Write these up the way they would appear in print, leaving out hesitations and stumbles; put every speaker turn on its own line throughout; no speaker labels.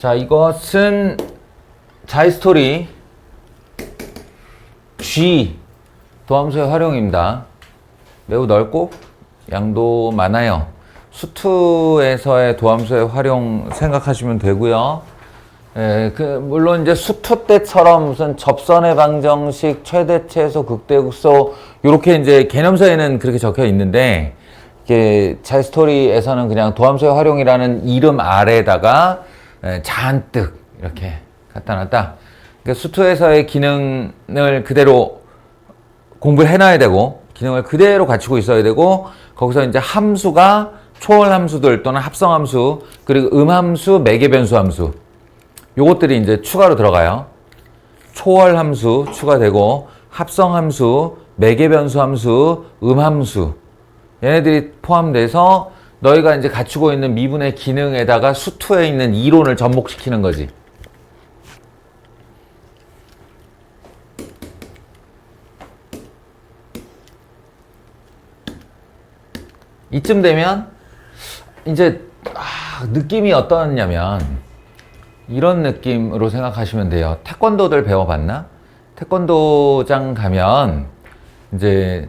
자, 이것은 자이스토리 G 도함수의 활용입니다. 매우 넓고 양도 많아요. 수투에서의 도함수의 활용 생각하시면 되고요. 물론 이제 수투 때처럼 무슨 접선의 방정식, 최대, 최소, 극대, 극소 요렇게 이제 개념서에는 그렇게 적혀 있는데 이게 자이스토리에서는 그냥 도함수의 활용이라는 이름 아래에다가 잔뜩 이렇게 갖다 놨다. 그러니까 수투에서의 기능을 그대로 공부를 해놔야 되고 기능을 그대로 갖추고 있어야 되고 거기서 이제 함수가 초월 함수들 또는 합성 함수 그리고 음함수, 매개변수 함수 요것들이 이제 추가로 들어가요. 초월 함수 추가되고 합성 함수, 매개변수 함수, 음함수 얘네들이 포함돼서 너희가 이제 갖추고 있는 미분의 기능에다가 수투에 있는 이론을 접목시키는 거지. 이쯤 되면 이제 느낌이 어떠냐면 이런 느낌으로 생각하시면 돼요. 태권도들 배워봤나? 태권도장 가면 이제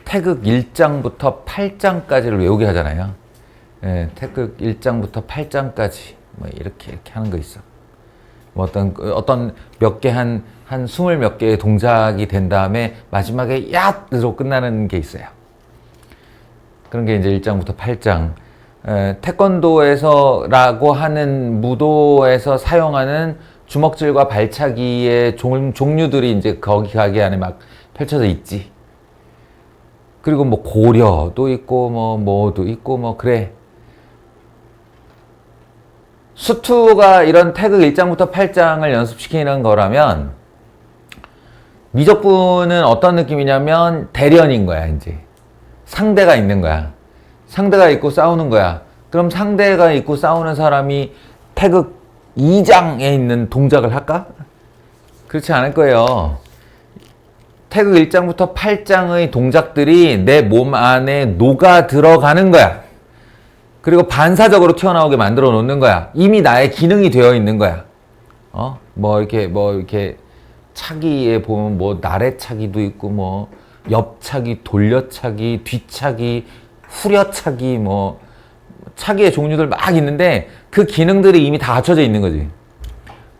태극 1장부터 8장까지를 외우게 하잖아요. 예, 태극 1장부터 8장까지 뭐 이렇게 하는 거 있어. 뭐 어떤 몇 개 한 20몇 개의 동작이 된 다음에 마지막에 얏으로 끝나는 게 있어요. 그런 게 이제 1장부터 8장. 태권도에서라고 하는 무도에서 사용하는 주먹질과 발차기의 종류들이 이제 거기 가게 안에 막 펼쳐져 있지. 그리고 뭐 고려도 있고 뭐도 있고 뭐 그래. 수투가 이런 태극 1장부터 8장을 연습시키는 거라면 미적분은 어떤 느낌이냐면 대련인 거야. 이제 상대가 있는 거야. 상대가 있고 싸우는 거야. 그럼 상대가 있고 싸우는 사람이 태극 2장에 있는 동작을 할까? 그렇지 않을 거예요. 태극 1장부터 8장의 동작들이 내 몸 안에 녹아 들어가는 거야. 그리고 반사적으로 튀어나오게 만들어 놓는 거야. 이미 나의 기능이 되어 있는 거야. 뭐 이렇게 차기에 보면 뭐 나래차기도 있고 뭐 옆차기, 돌려차기, 뒤차기, 후려차기 뭐 차기의 종류들 막 있는데 그 기능들이 이미 다 갖춰져 있는 거지.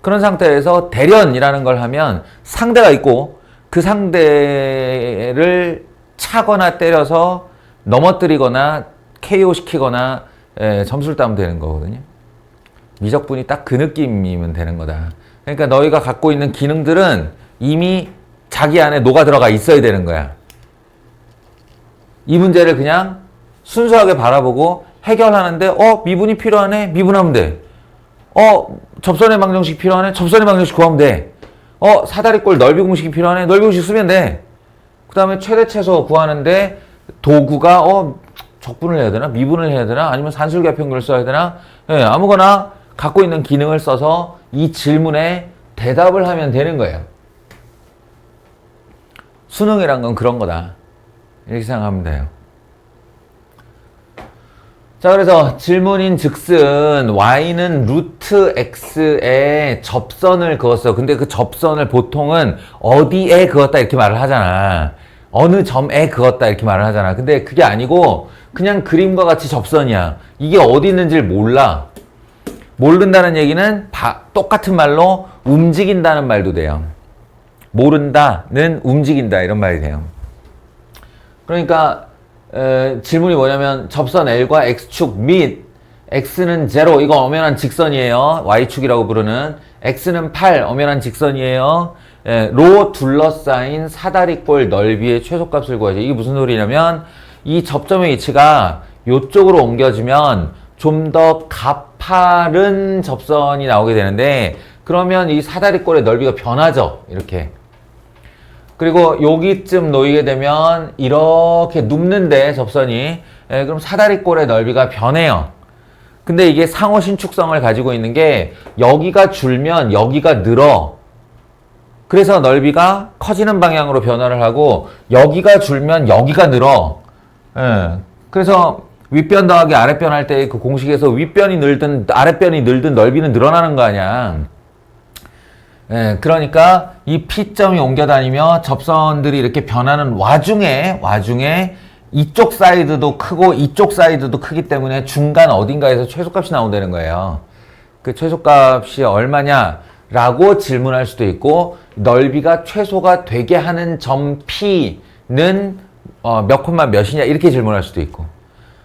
그런 상태에서 대련이라는 걸 하면 상대가 있고 그 상대를 차거나 때려서 넘어뜨리거나 KO 시키거나 점수를 따면 되는 거거든요. 미적분이 딱 그 느낌이면 되는 거다. 그러니까 너희가 갖고 있는 기능들은 이미 자기 안에 녹아 들어가 있어야 되는 거야. 이 문제를 그냥 순수하게 바라보고 해결하는데 미분이 필요하네? 미분하면 돼. 접선의 방정식 필요하네? 접선의 방정식 구하면 돼. 사다리꼴 넓이 공식이 필요하네? 넓이 공식 쓰면 돼. 그 다음에 최대 최소 구하는데 도구가 적분을 해야 되나? 미분을 해야 되나? 아니면 산술계편근을 써야 되나? 아무거나 갖고 있는 기능을 써서 이 질문에 대답을 하면 되는 거예요. 수능이란 건 그런 거다. 이렇게 생각하면 돼요. 자, 그래서 질문인 즉슨 y는 루트 x에 접선을 그었어. 근데 그 접선을 보통은 어디에 그었다 이렇게 말을 하잖아. 어느 점에 그었다 이렇게 말을 하잖아. 근데 그게 아니고 그냥 그림과 같이 접선이야. 이게 어디 있는지를 몰라. 모른다는 얘기는 똑같은 말로 움직인다는 말도 돼요. 모른다는 움직인다 이런 말이 돼요. 그러니까 질문이 뭐냐면 접선 L과 X축 및 X는 0 이거 엄연한 직선이에요. Y축이라고 부르는 X는 8 엄연한 직선이에요. 로 둘러싸인 사다리꼴 넓이의 최소값을 구하죠. 이게 무슨 소리냐면 이 접점의 위치가 이쪽으로 옮겨지면 좀 더 가파른 접선이 나오게 되는데 그러면 이 사다리꼴의 넓이가 변하죠. 이렇게. 그리고 여기쯤 놓이게 되면 이렇게 눕는데 접선이 그럼 사다리꼴의 넓이가 변해요. 근데 이게 상호 신축성을 가지고 있는 게 여기가 줄면 여기가 늘어. 그래서 넓이가 커지는 방향으로 변화를 하고 여기가 줄면 여기가 늘어. 그래서 윗변 더하기 아랫변 할 때 그 공식에서 윗변이 늘든 아랫변이 늘든 넓이는 늘어나는 거 아니야. 예, 그러니까 이 P점이 옮겨 다니며 접선들이 이렇게 변하는 와중에 이쪽 사이드도 크고 이쪽 사이드도 크기 때문에 중간 어딘가에서 최소값이 나온다는 거예요. 그 최소값이 얼마냐? 라고 질문할 수도 있고, 넓이가 최소가 되게 하는 점 P는 몇 콤마 몇이냐? 이렇게 질문할 수도 있고.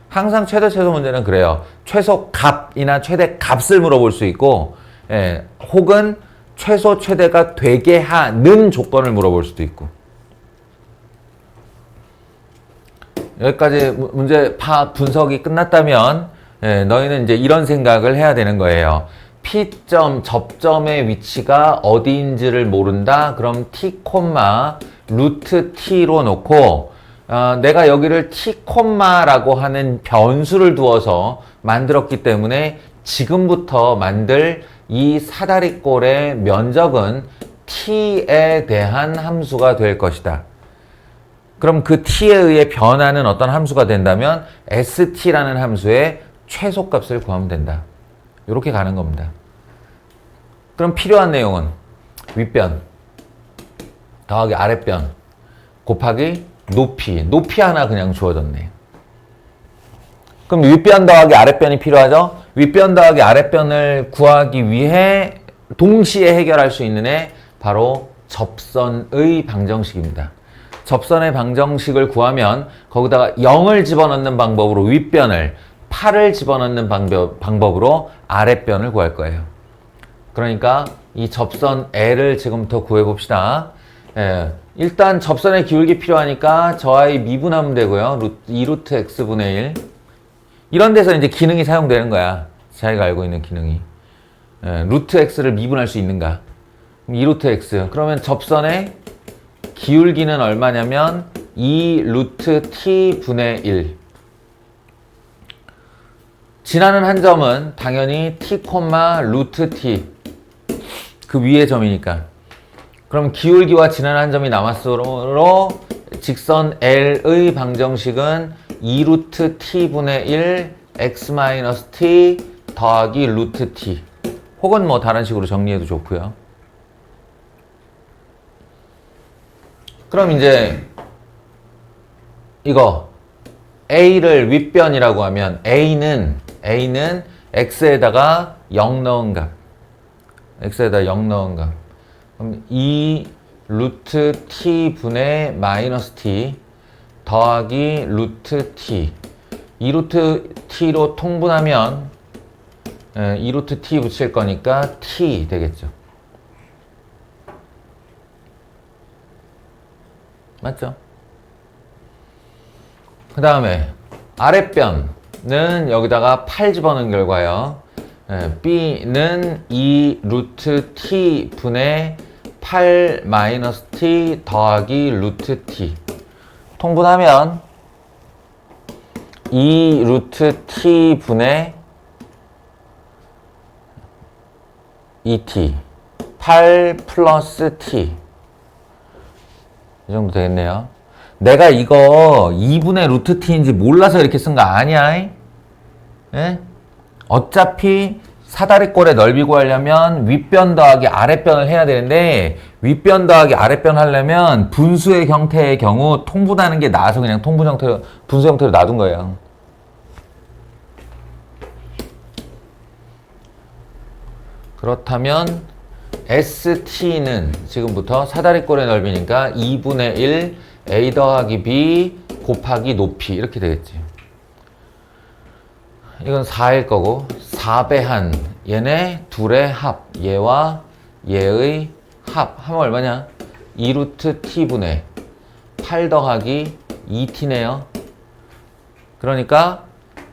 항상 최대 최소 문제는 그래요. 최소 값이나 최대 값을 물어볼 수 있고, 예, 혹은 최소 최대가 되게 하는 조건을 물어볼 수도 있고. 여기까지 문제 파악 분석이 끝났다면, 예, 너희는 이제 이런 생각을 해야 되는 거예요. P점 접점의 위치가 어디인지를 모른다. 그럼 T, 루트 T로 놓고 내가 여기를 T, 라고 하는 변수를 두어서 만들었기 때문에 지금부터 만들 이 사다리꼴의 면적은 T에 대한 함수가 될 것이다. 그럼 그 T에 의해 변하는 어떤 함수가 된다면 ST라는 함수의 최소값을 구하면 된다. 이렇게 가는 겁니다. 그럼 필요한 내용은 윗변 더하기 아랫변 곱하기 높이 하나 그냥 주어졌네. 그럼 윗변 더하기 아랫변이 필요하죠? 윗변 더하기 아랫변을 구하기 위해 동시에 해결할 수 있는 애 바로 접선의 방정식입니다. 접선의 방정식을 구하면 거기다가 0을 집어넣는 방법으로 윗변을 8을 집어넣는 방법으로 아랫변을 구할 거예요. 그러니까 이 접선 L을 지금부터 구해봅시다. 예, 일단 접선의 기울기 필요하니까 저 아이 미분하면 되고요. 2루트 x분의 1. 이런 데서 이제 기능이 사용되는 거야. 자기가 알고 있는 기능이. 예, 루트 x를 미분할 수 있는가? 2루트 x. 그러면 접선의 기울기는 얼마냐면 2루트 t분의 1. 지나는 한 점은 당연히 t, 루트 t. 그 위의 점이니까. 그럼 기울기와 지나는 한 점이 남았으므로 직선 L의 방정식은 2루트 t분의 1 x-t 더하기 루트 t. 혹은 뭐 다른 식으로 정리해도 좋고요. 그럼 이제 이거 A를 윗변이라고 하면 A는 X에다가 0 넣은 값. X에다 0 넣은 값. 그럼 2 루트 T분의 마이너스 T 더하기 루트 T. 2 루트 T로 통분하면 2 루트 T 붙일 거니까 T 되겠죠. 맞죠? 그 다음에 아랫변은 여기다가 8 집어넣은 결과요. B는 2 루트 T 분의 8 마이너스 T 더하기 루트 T. 통분하면 2 루트 T 분의 2T 8 플러스 T. 이 정도 되겠네요. 내가 이거 2분의 루트 t인지 몰라서 이렇게 쓴 거 아니야? 예? 어차피 사다리꼴의 넓이 구하려면 윗변 더하기 아랫변을 해야 되는데 윗변 더하기 아랫변 하려면 분수의 형태의 경우 통분하는 게 나아서 그냥 통분 형태로 분수 형태로 놔둔 거예요. 그렇다면 ST는 지금부터 사다리꼴의 넓이니까 2분의 1 A 더하기 B 곱하기 높이 이렇게 되겠지. 이건 4일 거고 4배한 얘네 둘의 합 얘와 얘의 합 하면 얼마냐? 2루트 T분의 8 더하기 2T네요. 그러니까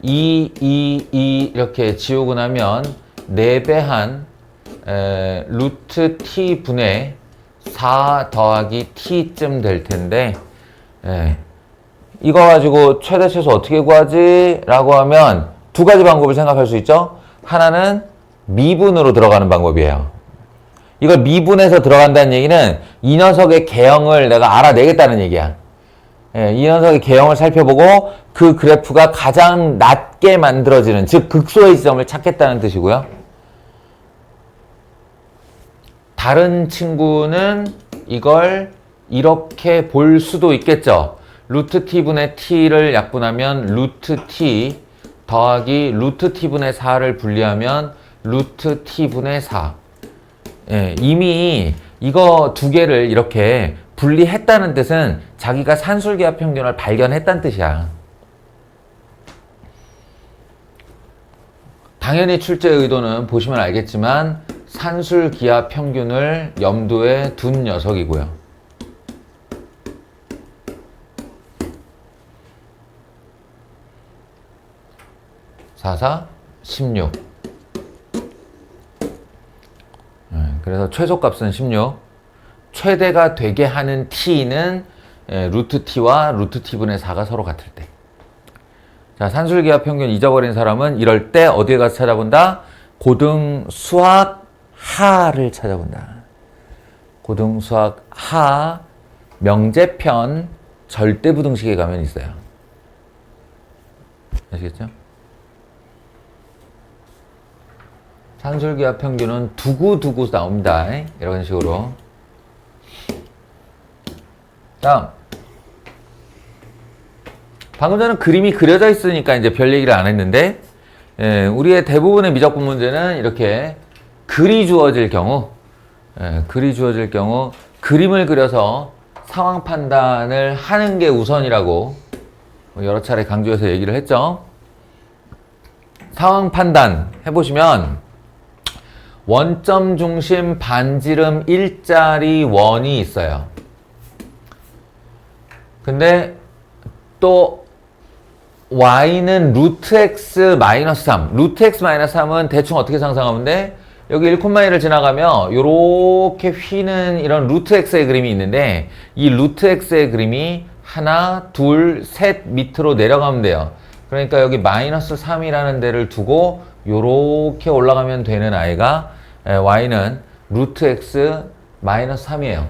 2 이렇게 지우고 나면 4배한 루트 T분의 4 더하기 T쯤 될 텐데 이거 가지고 최대 최소 어떻게 구하지? 라고 하면 두 가지 방법을 생각할 수 있죠. 하나는 미분으로 들어가는 방법이에요. 이걸 미분해서 들어간다는 얘기는 이 녀석의 개형을 내가 알아내겠다는 얘기야. 예, 이 녀석의 개형을 살펴보고 그 그래프가 가장 낮게 만들어지는, 즉 극소의 지점을 찾겠다는 뜻이고요. 다른 친구는 이걸 이렇게 볼 수도 있겠죠. 루트 t분의 t를 약분하면 루트 t 더하기 루트 t분의 4를 분리하면 루트 t분의 4. 예, 이미 이거 두 개를 이렇게 분리했다는 뜻은 자기가 산술기하 평균을 발견했다는 뜻이야. 당연히 출제 의도는 보시면 알겠지만 산술기하 평균을 염두에 둔 녀석이고요. 4, 4, 16. 그래서 최소값은 16. 최대가 되게 하는 t는 루트 t와 루트 t분의 4가 서로 같을 때. 자, 산술기하 평균 잊어버린 사람은 이럴 때 어디에 가서 찾아본다? 고등 수학 하를 찾아본다. 고등 수학 하 명제편 절대부등식에 가면 있어요. 아시겠죠? 산술기하 평균은 두고두고 나옵니다. 이런 식으로. 다음. 방금 전에 그림이 그려져 있으니까 이제 별 얘기를 안 했는데, 우리의 대부분의 미적분 문제는 이렇게 글이 주어질 경우, 그림을 그려서 상황 판단을 하는 게 우선이라고 여러 차례 강조해서 얘기를 했죠. 상황 판단 해보시면 원점 중심 반지름 일자리 원이 있어요. 근데 또 y는 루트 x 마이너스 3. 루트 x 마이너스 3은 대충 어떻게 상상하면 돼? 여기 1,1을 지나가면 요렇게 휘는 이런 루트 x의 그림이 있는데 이 루트 x의 그림이 하나, 둘, 셋 밑으로 내려가면 돼요. 그러니까 여기 마이너스 3이라는 데를 두고 요렇게 올라가면 되는 아이가 y는 루트 x 마이너스 3이에요.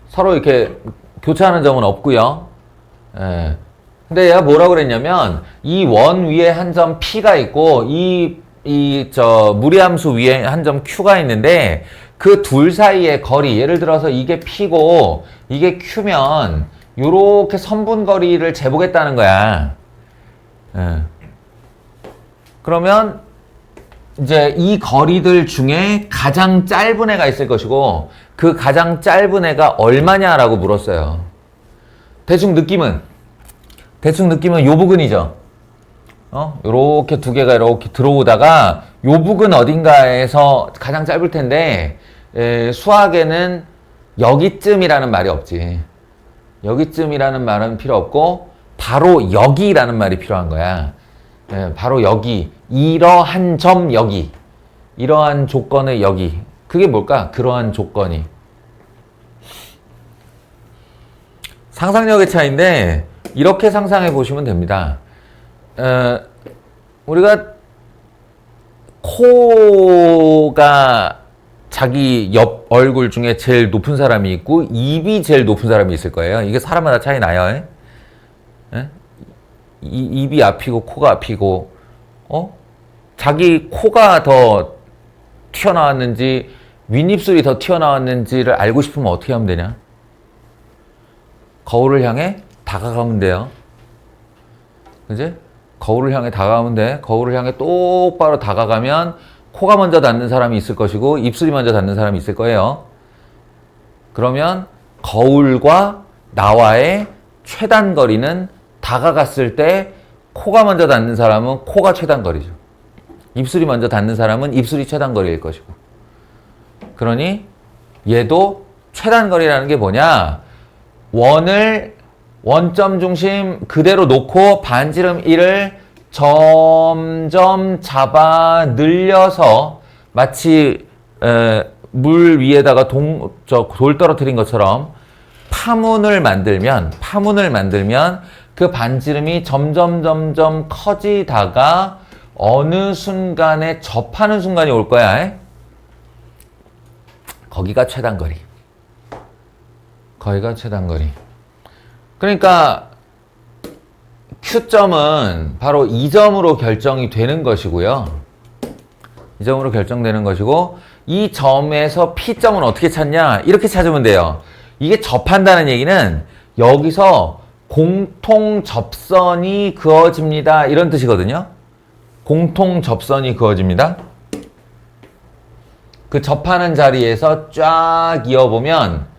서로 이렇게 교차하는 점은 없고요. 근데 얘가 뭐라고 그랬냐면 이 원 위에 한 점 P가 있고 무리함수 위에 한 점 Q가 있는데 그 둘 사이의 거리, 예를 들어서 이게 P고 이게 Q면 요렇게 선분거리를 재보겠다는 거야. 그러면 이제 이 거리들 중에 가장 짧은 애가 있을 것이고 그 가장 짧은 애가 얼마냐라고 물었어요. 대충 느낌은 요 부근이죠. 요렇게 두 개가 이렇게 들어오다가 요 부근 어딘가에서 가장 짧을 텐데 수학에는 여기쯤이라는 말이 없지. 여기쯤이라는 말은 필요 없고 바로 여기라는 말이 필요한 거야. 바로 여기, 이러한 점 여기, 이러한 조건의 여기. 그게 뭘까? 그러한 조건이. 상상력의 차이인데 이렇게 상상해 보시면 됩니다. 우리가 코가 자기 옆 얼굴 중에 제일 높은 사람이 있고 입이 제일 높은 사람이 있을 거예요. 이게 사람마다 차이 나요. 입이 앞이고 코가 앞이고 자기 코가 더 튀어나왔는지 윗입술이 더 튀어나왔는지를 알고 싶으면 어떻게 하면 되냐? 거울을 향해 다가가면 돼요. 그지? 거울을 향해 다가가면 돼. 거울을 향해 똑바로 다가가면 코가 먼저 닿는 사람이 있을 것이고 입술이 먼저 닿는 사람이 있을 거예요. 그러면 거울과 나와의 최단 거리는 다가갔을 때 코가 먼저 닿는 사람은 코가 최단 거리죠. 입술이 먼저 닿는 사람은 입술이 최단 거리일 것이고. 그러니 얘도 최단 거리라는 게 뭐냐? 원을 원점 중심 그대로 놓고 반지름 1을 점점 잡아 늘려서 마치 물 위에다가 돌 떨어뜨린 것처럼 파문을 만들면 그 반지름이 점점 커지다가 어느 순간에 접하는 순간이 올 거야. 거기가 최단거리. 거기가 최단거리. 그러니까 Q점은 바로 이 점으로 결정이 되는 것이고요. 이 점으로 결정되는 것이고, 이 점에서 P점은 어떻게 찾냐? 이렇게 찾으면 돼요. 이게 접한다는 얘기는 여기서 공통 접선이 그어집니다. 이런 뜻이거든요. 공통 접선이 그어집니다. 그 접하는 자리에서 쫙 이어보면,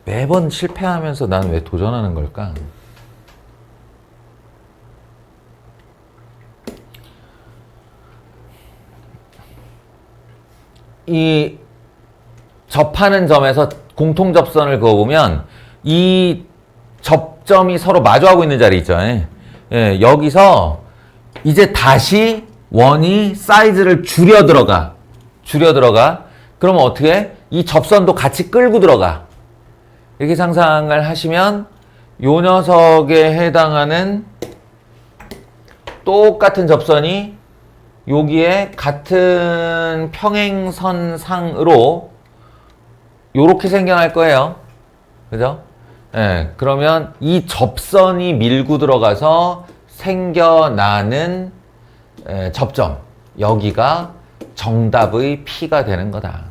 매번 실패하면서 나는 왜 도전하는 걸까? 이 접하는 점에서 공통접선을 그어보면 이 접점이 서로 마주하고 있는 자리 있죠. 예, 여기서 이제 다시 원이 사이즈를 줄여 들어가. 그러면 어떻게 해? 이 접선도 같이 끌고 들어가. 이렇게 상상을 하시면 요 녀석에 해당하는 똑같은 접선이 여기에 같은 평행선상으로 요렇게 생겨날 거예요. 그죠? 예, 그러면 이 접선이 밀고 들어가서 생겨나는 접점, 여기가 정답의 P가 되는 거다.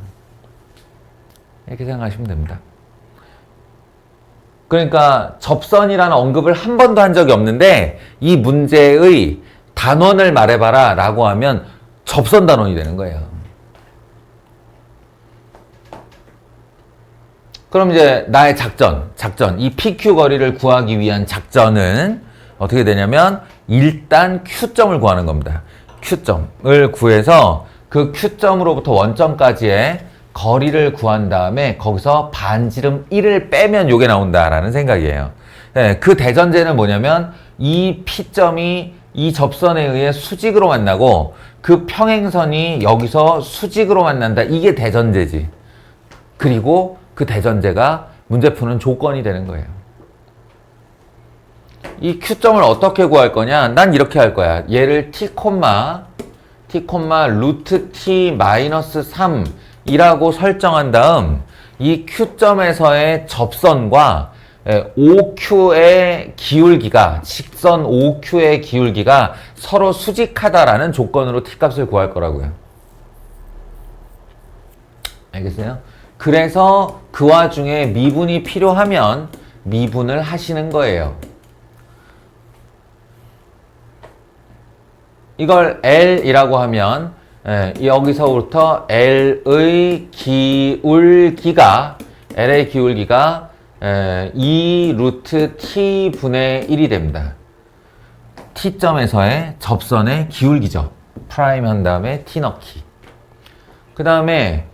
이렇게 생각하시면 됩니다. 그러니까 접선이라는 언급을 한 번도 한 적이 없는데, 이 문제의 단원을 말해봐라 라고 하면 접선 단원이 되는 거예요. 그럼 이제 나의 작전, 이 PQ 거리를 구하기 위한 작전은 어떻게 되냐면, 일단 Q점을 구하는 겁니다. Q점을 구해서 그 Q점으로부터 원점까지의 거리를 구한 다음에 거기서 반지름 1을 빼면 요게 나온다라는 생각이에요. 네, 그 대전제는 뭐냐면, 이 P점이 이 접선에 의해 수직으로 만나고 그 평행선이 여기서 수직으로 만난다. 이게 대전제지. 그리고 그 대전제가 문제 푸는 조건이 되는 거예요. 이 Q점을 어떻게 구할 거냐? 난 이렇게 할 거야. 얘를 T, 루트 T 마이너스 3이라고 설정한 다음, 이 Q점에서의 접선과 OQ의 기울기가, 직선 OQ의 기울기가 서로 수직하다라는 조건으로 T값을 구할 거라고요. 알겠어요? 그래서 그 와중에 미분이 필요하면 미분을 하시는 거예요. 이걸 L이라고 하면 여기서부터 L의 기울기가 2 루트 T분의 1이 됩니다. T점에서의 접선의 기울기죠. 프라임 한 다음에 T 넣기. 그 다음에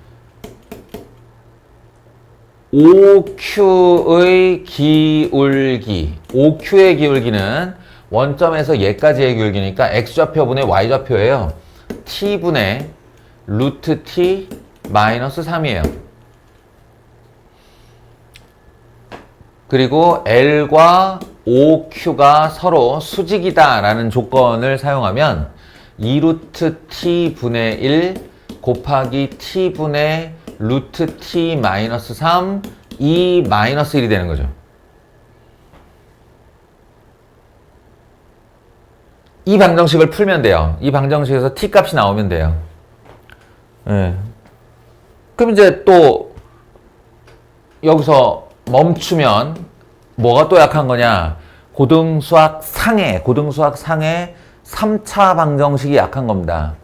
OQ의 기울기. OQ의 기울기는 원점에서 얘까지의 기울기니까 X좌표분의 Y좌표예요. T분의 루트 T 마이너스 3이에요. 그리고 L과 OQ가 서로 수직이다 라는 조건을 사용하면 2루트 T분의 1 곱하기 T분의 루트 T 마이너스 3 이 마이너스 1이 되는 거죠. 이 방정식을 풀면 돼요. 이 방정식에서 T 값이 나오면 돼요. 네. 그럼 이제 또 여기서 멈추면 뭐가 또 약한 거냐? 고등수학 상해 3차 방정식이 약한 겁니다.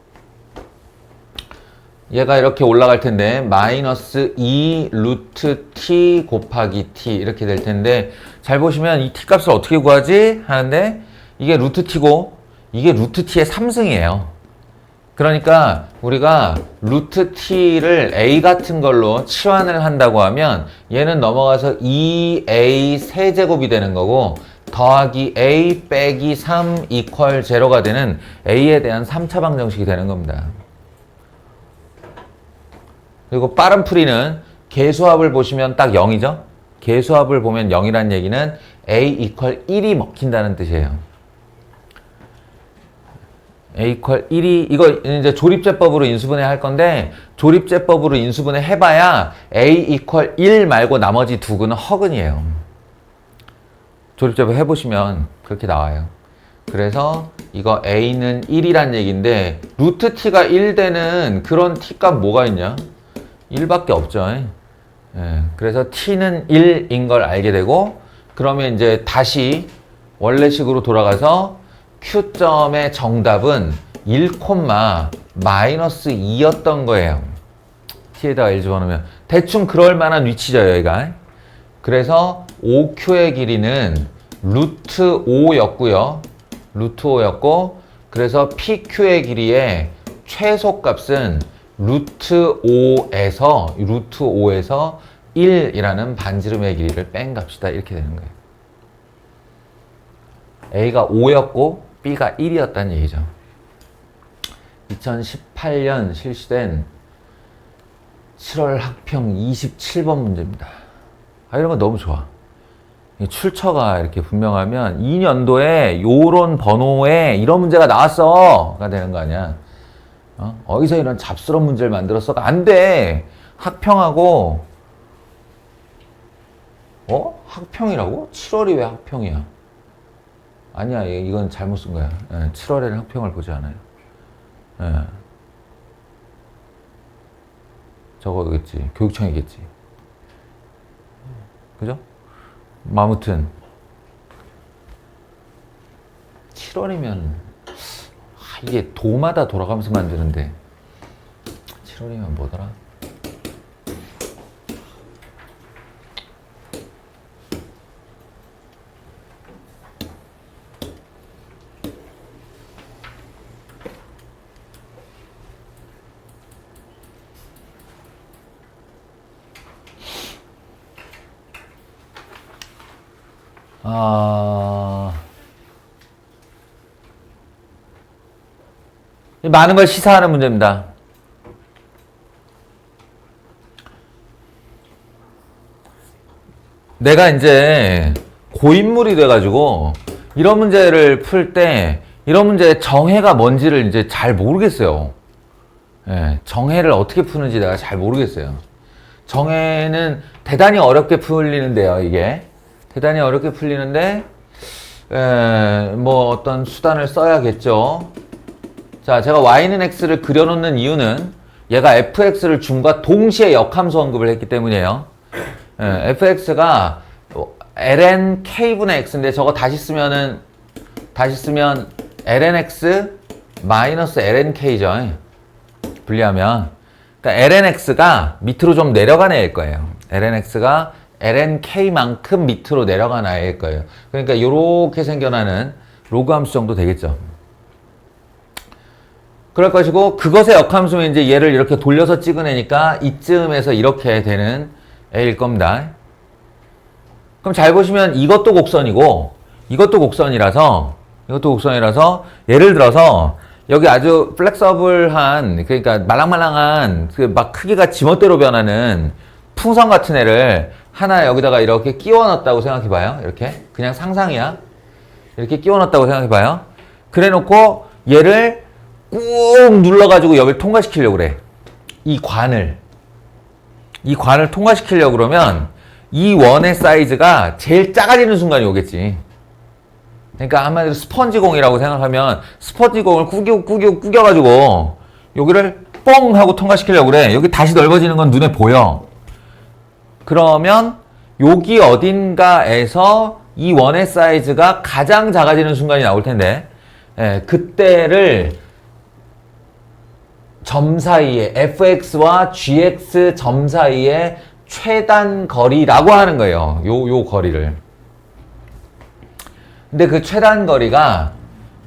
얘가 이렇게 올라갈 텐데 마이너스 2 루트 T 곱하기 T 이렇게 될 텐데, 잘 보시면 이 T 값을 어떻게 구하지? 하는데 이게 루트 T고 이게 루트 T의 3승이에요. 그러니까 우리가 루트 T를 A 같은 걸로 치환을 한다고 하면 얘는 넘어가서 2A 세제곱이 되는 거고, 더하기 A 빼기 3 이퀄 제로가 되는 A에 대한 3차 방정식이 되는 겁니다. 그리고 빠른 풀이는 개수합을 보시면 딱 0이죠? 개수합을 보면 0이란 얘기는 A 이퀄 1이 먹힌다는 뜻이에요. A 이퀄 1이, 이거 이제 조립제법으로 인수분해 할 건데, 조립제법으로 인수분해 해봐야 A 이퀄 1 말고 나머지 두 근은 허근이에요. 조립제법 해보시면 그렇게 나와요. 그래서 이거 A는 1이란 얘기인데 루트 T가 1 되는 그런 T값 뭐가 있냐? 1밖에 없죠. 예, 그래서 T는 1인 걸 알게 되고 그러면 이제 다시 원래식으로 돌아가서 Q점의 정답은 1, 마이너스 2였던 거예요. T에다가 1 집어넣으면 대충 그럴 만한 위치죠, 여기가. 그래서 OQ의 길이는 루트 5였고요. 루트 5였고 그래서 PQ의 길이의 최소값은 루트 5에서 1이라는 반지름의 길이를 뺀 값이다. 이렇게 되는 거예요. A가 5였고 B가 1이었다는 얘기죠. 2018년 실시된 7월 학평 27번 문제입니다. 이런 거 너무 좋아. 출처가 이렇게 분명하면 이 년도에 요런 번호에 이런 문제가 나왔어가 되는 거 아니야. 어디서 이런 잡스러운 문제를 만들었어가 안 돼. 학평하고 학평이라고? 7월이 왜 학평이야? 아니야, 이건 잘못 쓴 거야. 7월에는 학평을 보지 않아요. 저거겠지. 교육청이겠지. 그죠? 아무튼 7월이면 이게 도마다 돌아가면서 만드는데 7월이면 뭐더라? 많은 걸 시사하는 문제입니다. 내가 이제 고인물이 돼가지고 이런 문제를 풀 때 이런 문제의 정해가 뭔지를 이제 잘 모르겠어요. 정해를 어떻게 푸는지 내가 잘 모르겠어요. 정해는 대단히 어렵게 풀리는데요, 이게. 대단히 어렵게 풀리는데, 뭐 어떤 수단을 써야겠죠. 자, 제가 y는 x를 그려놓는 이유는 얘가 fx를 줌과 동시에 역함수 언급을 했기 때문이에요. fx가 ln k분의 x인데 저거 다시 쓰면 ln x 마이너스 ln k죠. 분리하면. 그러니까 ln x가 밑으로 좀 내려간 애일 거예요. ln x가 ln k만큼 밑으로 내려간 애일 거예요. 그러니까 이렇게 생겨나는 로그 함수 정도 되겠죠. 그럴 것이고 그것의 역함수면 이제 얘를 이렇게 돌려서 찍어내니까 이쯤에서 이렇게 되는 애일 겁니다. 그럼 잘 보시면 이것도 곡선이고 이것도 곡선이라서 예를 들어서 여기 아주 플렉서블한 그러니까 말랑말랑한 그 막 크기가 지멋대로 변하는 풍선 같은 애를 하나 여기다가 이렇게 끼워 넣었다고 생각해 봐요. 이렇게 그냥 상상이야. 이렇게 끼워 넣었다고 생각해 봐요. 그래 놓고 얘를 꾹 눌러가지고 여기를 통과시키려고 그래. 이 관을 통과시키려고 그러면 이 원의 사이즈가 제일 작아지는 순간이 오겠지. 그러니까 한마디로 스펀지공이라고 생각하면 스펀지공을 구겨가지고 여기를 뽕 하고 통과시키려고 그래. 여기 다시 넓어지는 건 눈에 보여. 그러면 여기 어딘가에서 이 원의 사이즈가 가장 작아지는 순간이 나올 텐데 그때를 점 사이에 fx와 gx 점 사이에 최단 거리라고 하는 거예요. 요 거리를. 근데 그 최단 거리가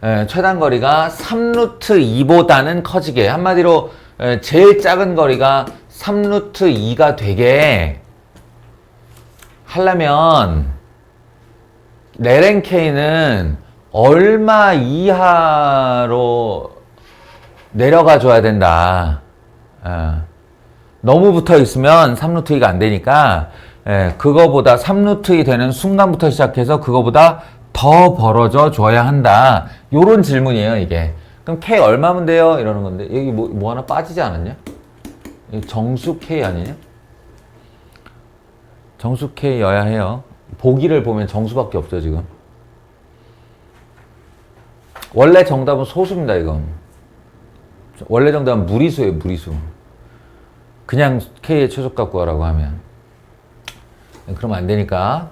3루트 2보다는 커지게 한마디로 제일 작은 거리가 3루트 2가 되게 하려면 ln k는 얼마 이하로 내려가 줘야 된다. 너무 붙어 있으면 3루트 2가 안 되니까 그거보다 3루트 2 되는 순간부터 시작해서 그거보다 더 벌어져 줘야 한다. 요런 질문이에요, 이게. 그럼 K 얼마면 돼요? 이러는 건데 여기 뭐 하나 빠지지 않았냐? 정수 K 아니냐? 정수 K여야 해요. 보기를 보면 정수밖에 없죠, 지금. 원래 정답은 소수입니다, 이건. 원래 정답은 무리수예요, 무리수. 그냥 K의 최소 값 구하라고 하면. 그러면 안 되니까.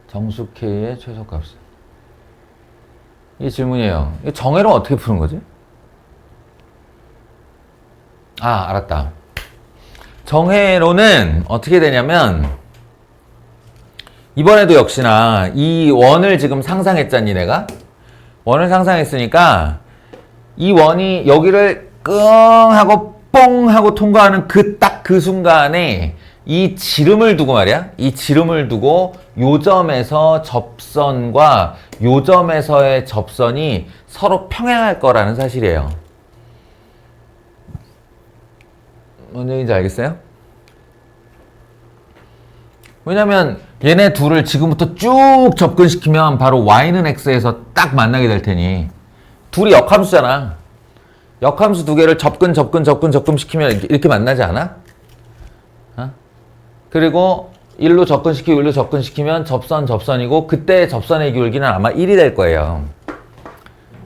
정수 K의 최소 값은. 이게 질문이에요. 이 정해로 어떻게 푸는 거지? 아, 알았다. 정해로는 어떻게 되냐면, 이번에도 역시나 이 원을 지금 상상했잖니, 내가? 원을 상상했으니까, 이 원이 여기를 끙 하고 뽕 하고 통과하는 딱 그 순간에 이 지름을 두고 말이야. 이 지름을 두고 요점에서 접선과 요점에서의 접선이 서로 평행할 거라는 사실이에요. 뭔 얘기인지 알겠어요? 왜냐면 얘네 둘을 지금부터 쭉 접근시키면 바로 y는 x에서 딱 만나게 될 테니 둘이 역함수잖아. 역함수 두 개를 접근시키면 이렇게 만나지 않아? 어? 그리고 1로 접근시키고 1로 접근시키면 접선이고 그때 접선의 기울기는 아마 1이 될 거예요.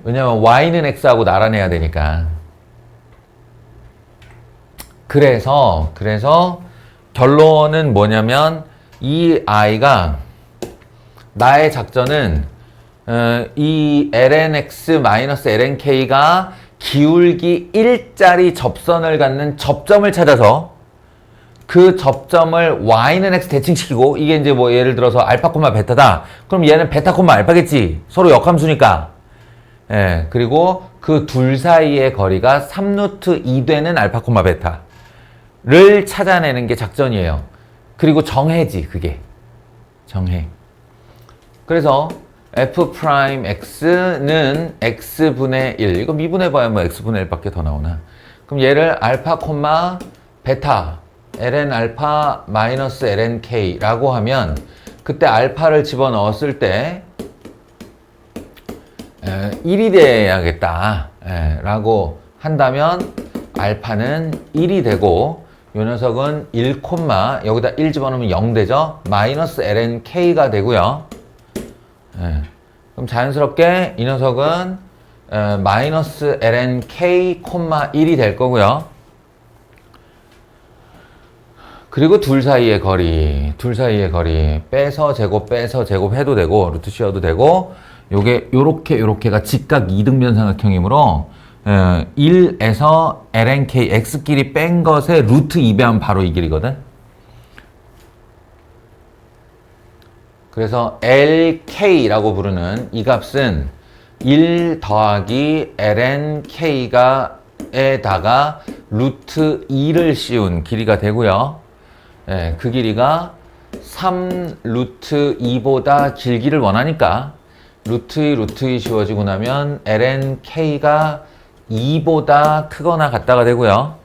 왜냐면 y는 x하고 나란해야 되니까. 그래서 결론은 뭐냐면 이 i가 나의 작전은 이 lnx-lnk가 기울기 1짜리 접선을 갖는 접점을 찾아서 그 접점을 y는 x 대칭시키고 이게 이제 뭐 예를 들어서 알파, 베타다. 그럼 얘는 베타, 알파겠지. 서로 역함수니까. 예, 그리고 그 둘 사이의 거리가 3루트 2 되는 알파, 베타를 찾아내는 게 작전이에요. 그리고 정해지, 그게. 정해. 그래서 f'x는 x분의 1. 이거 미분해봐야 뭐 x분의 1밖에 더 나오나. 그럼 얘를 알파, 베타, ln 알파 마이너스 ln k라고 하면 그때 알파를 집어넣었을 때 1이 돼야겠다 라고 한다면 알파는 1이 되고 요 녀석은 1, 여기다 1 집어넣으면 0 되죠. 마이너스 ln k가 되고요. 그럼 자연스럽게 이 녀석은 마이너스 ln k, 1이 될 거고요. 그리고 둘 사이의 거리 빼서 제곱 해도 되고 루트 씌워도 되고 요게 요렇게가 직각 이등변삼각형이므로 1에서 lnk x끼리 뺀 것에 루트 2배하면 바로 이 길이거든. 그래서 lk라고 부르는 이 값은 1 더하기 lnk가 에다가 루트 2를 씌운 길이가 되고요. 그 길이가 3 루트 2보다 길기를 원하니까 루트 2 씌워지고 나면 lnk가 2보다 크거나 같다가 되고요.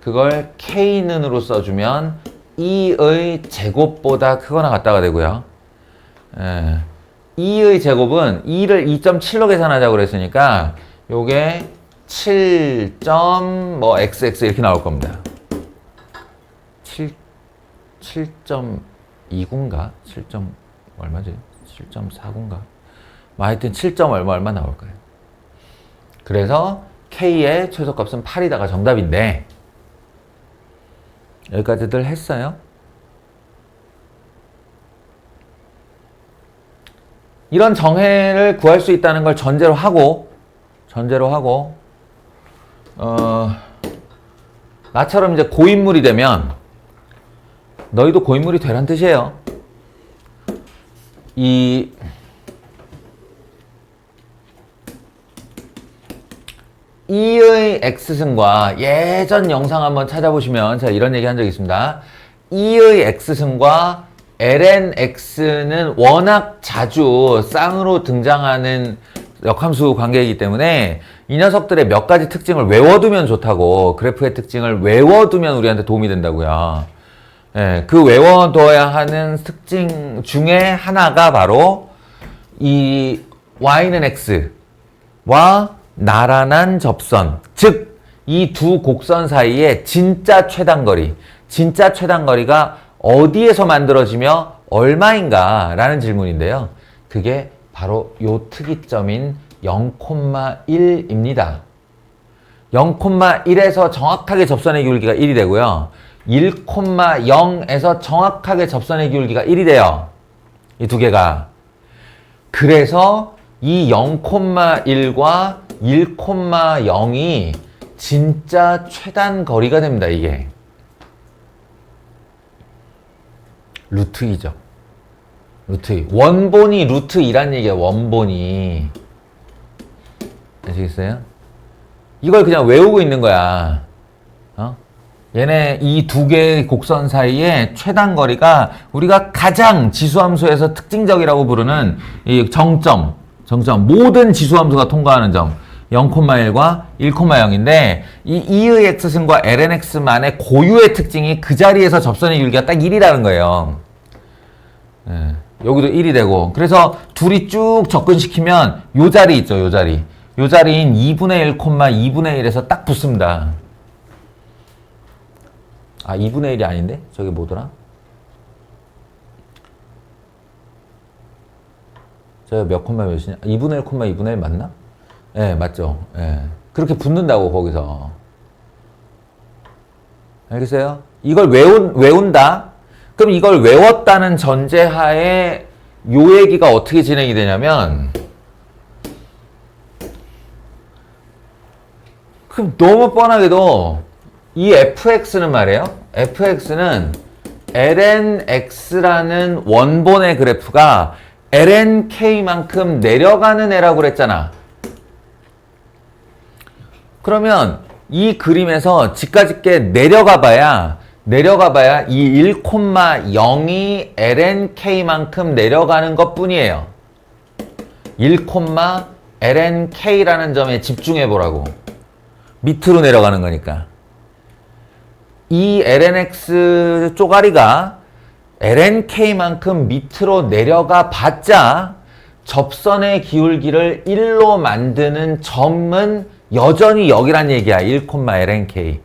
그걸 k는으로 써주면 2의 제곱보다 크거나 같다가 되고요. 2의 제곱은 2를 2.7로 계산하자고 그랬으니까 요게 7. 뭐 xx 이렇게 나올 겁니다. 7.29인가? 7. 얼마지? 7.49인가? 하여튼 7. 얼마 나올 거예요. 그래서 k의 최소값은 8이다가 정답인데 여기까지들 했어요? 이런 정해를 구할 수 있다는 걸 전제로 하고 나처럼 이제 고인물이 되면 너희도 고인물이 되란 뜻이에요. 이 E의 X승과 예전 영상 한번 찾아보시면 제가 이런 얘기 한 적이 있습니다. E의 X승과 lnx는 워낙 자주 쌍으로 등장하는 역함수 관계이기 때문에 이 녀석들의 몇 가지 특징을 외워두면 좋다고, 그래프의 특징을 외워두면 우리한테 도움이 된다고요. 그 외워둬야 하는 특징 중에 하나가 바로 이 y는 x와 나란한 접선, 즉 이 두 곡선 사이의 진짜 최단거리가 어디에서 만들어지며 얼마인가 라는 질문인데요. 그게 바로 요 특이점인 0,1입니다. 0,1에서 정확하게 접선의 기울기가 1이 되고요. 1,0에서 정확하게 접선의 기울기가 1이 돼요. 이 두 개가. 그래서 이 0,1과 1,0이 진짜 최단 거리가 됩니다. 이게. 루트 2죠. 루트 2. 원본이 루트 2란 얘기예요. 원본이. 아시겠어요? 이걸 그냥 외우고 있는 거야. 얘네 이 두 개의 곡선 사이의 최단 거리가 우리가 가장 지수함수에서 특징적이라고 부르는 이 정점, 모든 지수함수가 통과하는 점 0,1과 1,0인데 이 E의 X승과 LNX만의 고유의 특징이 그 자리에서 접선의 기울기가 딱 1이라는 거예요. 예, 여기도 1이 되고 그래서 둘이 쭉 접근시키면 요 자리 있죠. 요 자리인 2분의 1, 2분의 1에서 딱 붙습니다. 아, 2분의 1이 아닌데? 저게 뭐더라? 저게 몇 콤마 몇이냐? 2분의 1, 2분의 1 맞나? 예, 네, 맞죠. 예. 그렇게 붙는다고, 거기서. 알겠어요? 이걸 외운다? 그럼 이걸 외웠다는 전제하에 요 얘기가 어떻게 진행이 되냐면, 그럼 너무 뻔하게도 이 fx는 말이에요. fx는 lnx라는 원본의 그래프가 lnk만큼 내려가는 애라고 그랬잖아. 그러면 이 그림에서 집까짓게 내려가 봐야 이 1,0이 lnk만큼 내려가는 것 뿐이에요. 1,lnk라는 점에 집중해 보라고. 밑으로 내려가는 거니까. 이 lnx 쪼가리가 lnk만큼 밑으로 내려가 봤자 접선의 기울기를 1로 만드는 점은 여전히 여기란 얘기야. 1,lnk.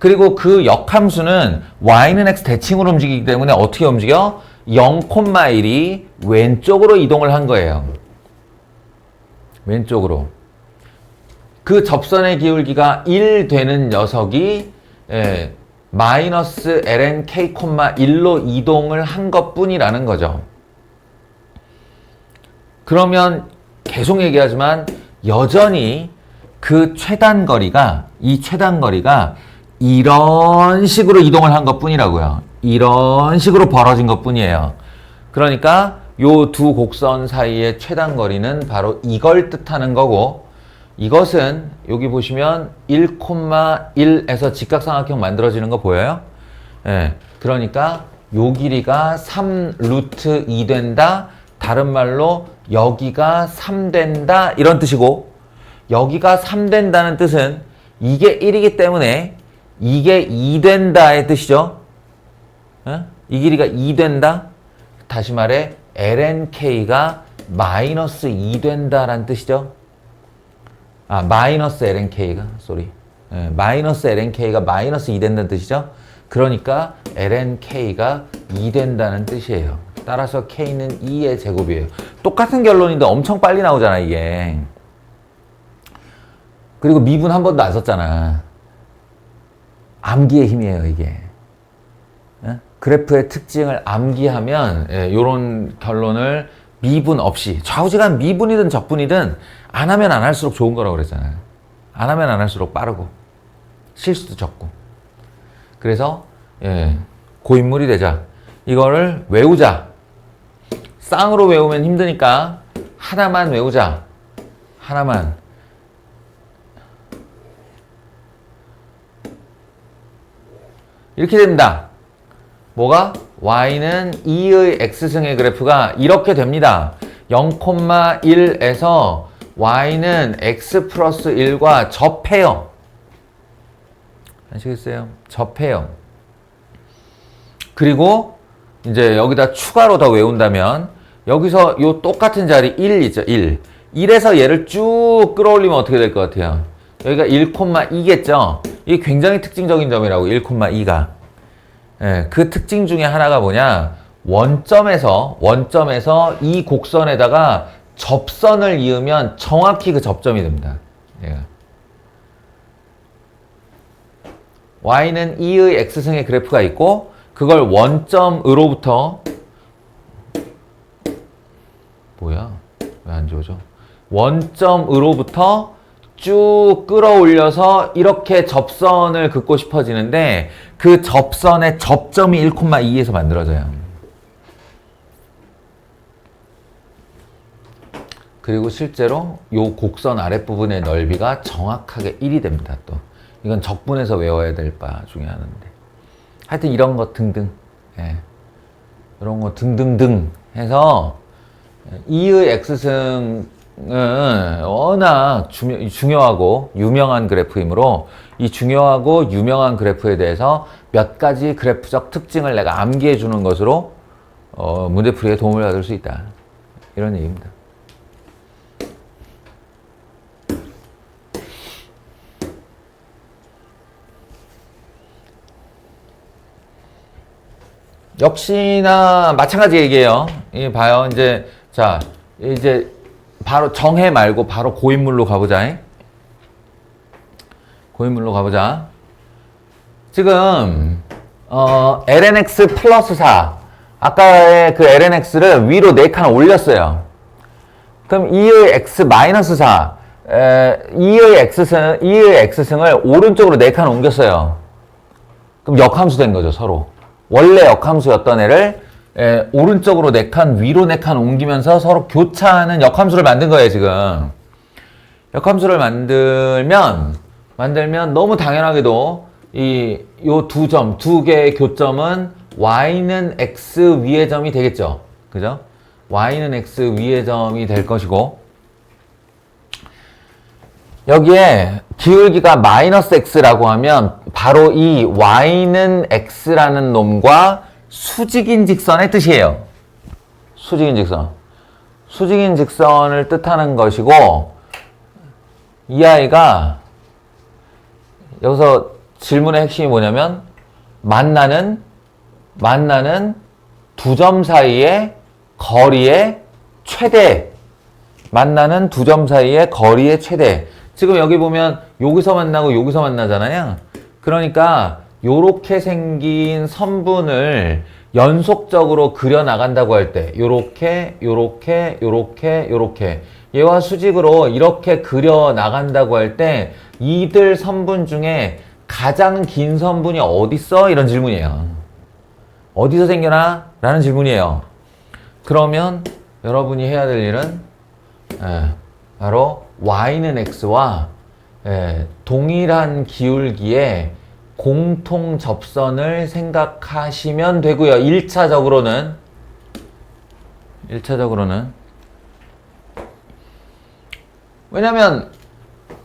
그리고 그 역함수는 y는 x 대칭으로 움직이기 때문에 어떻게 움직여? 0,1이 왼쪽으로 이동을 한 거예요. 왼쪽으로. 그 접선의 기울기가 1 되는 녀석이 마이너스 lnk,1로 이동을 한 것뿐이라는 거죠. 그러면 계속 얘기하지만 여전히 그 최단거리가 이런 식으로 이동을 한 것뿐이라고요. 이런 식으로 벌어진 것뿐이에요. 그러니까 요 두 곡선 사이의 최단거리는 바로 이걸 뜻하는 거고 이것은 여기 보시면 1,1에서 직각삼각형 만들어지는 거 보여요? 예. 그러니까 요 길이가 3 루트 2 된다. 다른 말로 여기가 3 된다. 이런 뜻이고 여기가 3 된다는 뜻은 이게 1이기 때문에 이게 2 된다의 뜻이죠. 예? 이 길이가 2 된다. 다시 말해 lnk가 마이너스 2 된다라는 뜻이죠. 아, 마이너스 lnk가, 마이너스 lnk가 마이너스 2 된다는 뜻이죠. 그러니까 lnk가 2 된다는 뜻이에요. 따라서 k는 2의 제곱이에요. 똑같은 결론인데 엄청 빨리 나오잖아, 이게. 그리고 미분 한 번도 안 썼잖아. 암기의 힘이에요, 이게. 그래프의 특징을 암기하면 이런 결론을 미분 없이 좌우지간 미분이든 적분이든 안 하면 안 할수록 좋은 거라고 그랬잖아요. 안 하면 안 할수록 빠르고 실수도 적고. 그래서 고인물이 되자. 이거를 외우자. 쌍으로 외우면 힘드니까 하나만 외우자. 하나만. 이렇게 됩니다. 뭐가? y는 2의 x승의 그래프가 이렇게 됩니다. 0,1에서 y는 x 플러스 1과 접해요. 아시겠어요? 접해요. 그리고 이제 여기다 추가로 더 외운다면 여기서 요 똑같은 자리 1 있죠. 1. 1에서 얘를 쭉 끌어올리면 어떻게 될 것 같아요? 여기가 1,2겠죠? 이게 굉장히 특징적인 점이라고, 1,2가. 예, 그 특징 중에 하나가 뭐냐? 원점에서 이 곡선에다가 접선을 이으면 정확히 그 접점이 됩니다. 얘가. y는 2의 x승의 그래프가 있고, 그걸 원점으로부터, 뭐야? 왜 안 지워져? 원점으로부터 쭉 끌어올려서 이렇게 접선을 긋고 싶어지는데, 그 접선의 접점이 1,2에서 만들어져요. 그리고 실제로 요 곡선 아랫부분의 넓이가 정확하게 1이 됩니다. 또 이건 적분해서 외워야 될 바 중에 하나인데, 하여튼 이런 것 등등, 예. 이런 거 등등등 해서 2의 x승은 워낙 중요하고 유명한 그래프이므로, 이 중요하고 유명한 그래프에 대해서 몇 가지 그래프적 특징을 내가 암기해 주는 것으로 문제풀이에 도움을 받을 수 있다, 이런 얘기입니다. 역시나 마찬가지 얘기예요. 이 봐요. 이제 자, 이제 바로 정해 말고 바로 고인물로 가보자. 고인물로 가보자. 지금 lnx 플러스 4, 아까의 그 lnx를 위로 4칸 올렸어요. 그럼 2의 x 마이너스 4, 2의 x승을 오른쪽으로 4칸 옮겼어요. 그럼 역함수 된 거죠, 서로. 원래 역함수였던 애를 오른쪽으로 4칸, 위로 4칸 옮기면서 서로 교차하는 역함수를 만든 거예요, 지금. 역함수를 만들면 너무 당연하게도 요 두 개의 교점은 y는 x 위의 점이 되겠죠. 그죠? y는 x 위의 점이 될 것이고, 여기에 기울기가 마이너스 x라고 하면 바로 이 y는 x라는 놈과 수직인 직선의 뜻이에요. 수직인 직선. 수직인 직선을 뜻하는 것이고, 이 아이가 여기서 질문의 핵심이 뭐냐면, 만나는 두 점 사이의 거리의 최대. 만나는 두 점 사이의 거리의 최대. 지금 여기 보면 여기서 만나고 여기서 만나잖아요. 그러니까 요렇게 생긴 선분을 연속적으로 그려 나간다고 할 때, 요렇게 얘와 수직으로 이렇게 그려 나간다고 할 때, 이들 선분 중에 가장 긴 선분이 어딨어? 이런 질문이에요. 어디서 생겨나? 라는 질문이에요. 그러면 여러분이 해야 될 일은 바로 y는 x와 동일한 기울기의 공통 접선을 생각하시면 되고요. 1차적으로는 왜냐면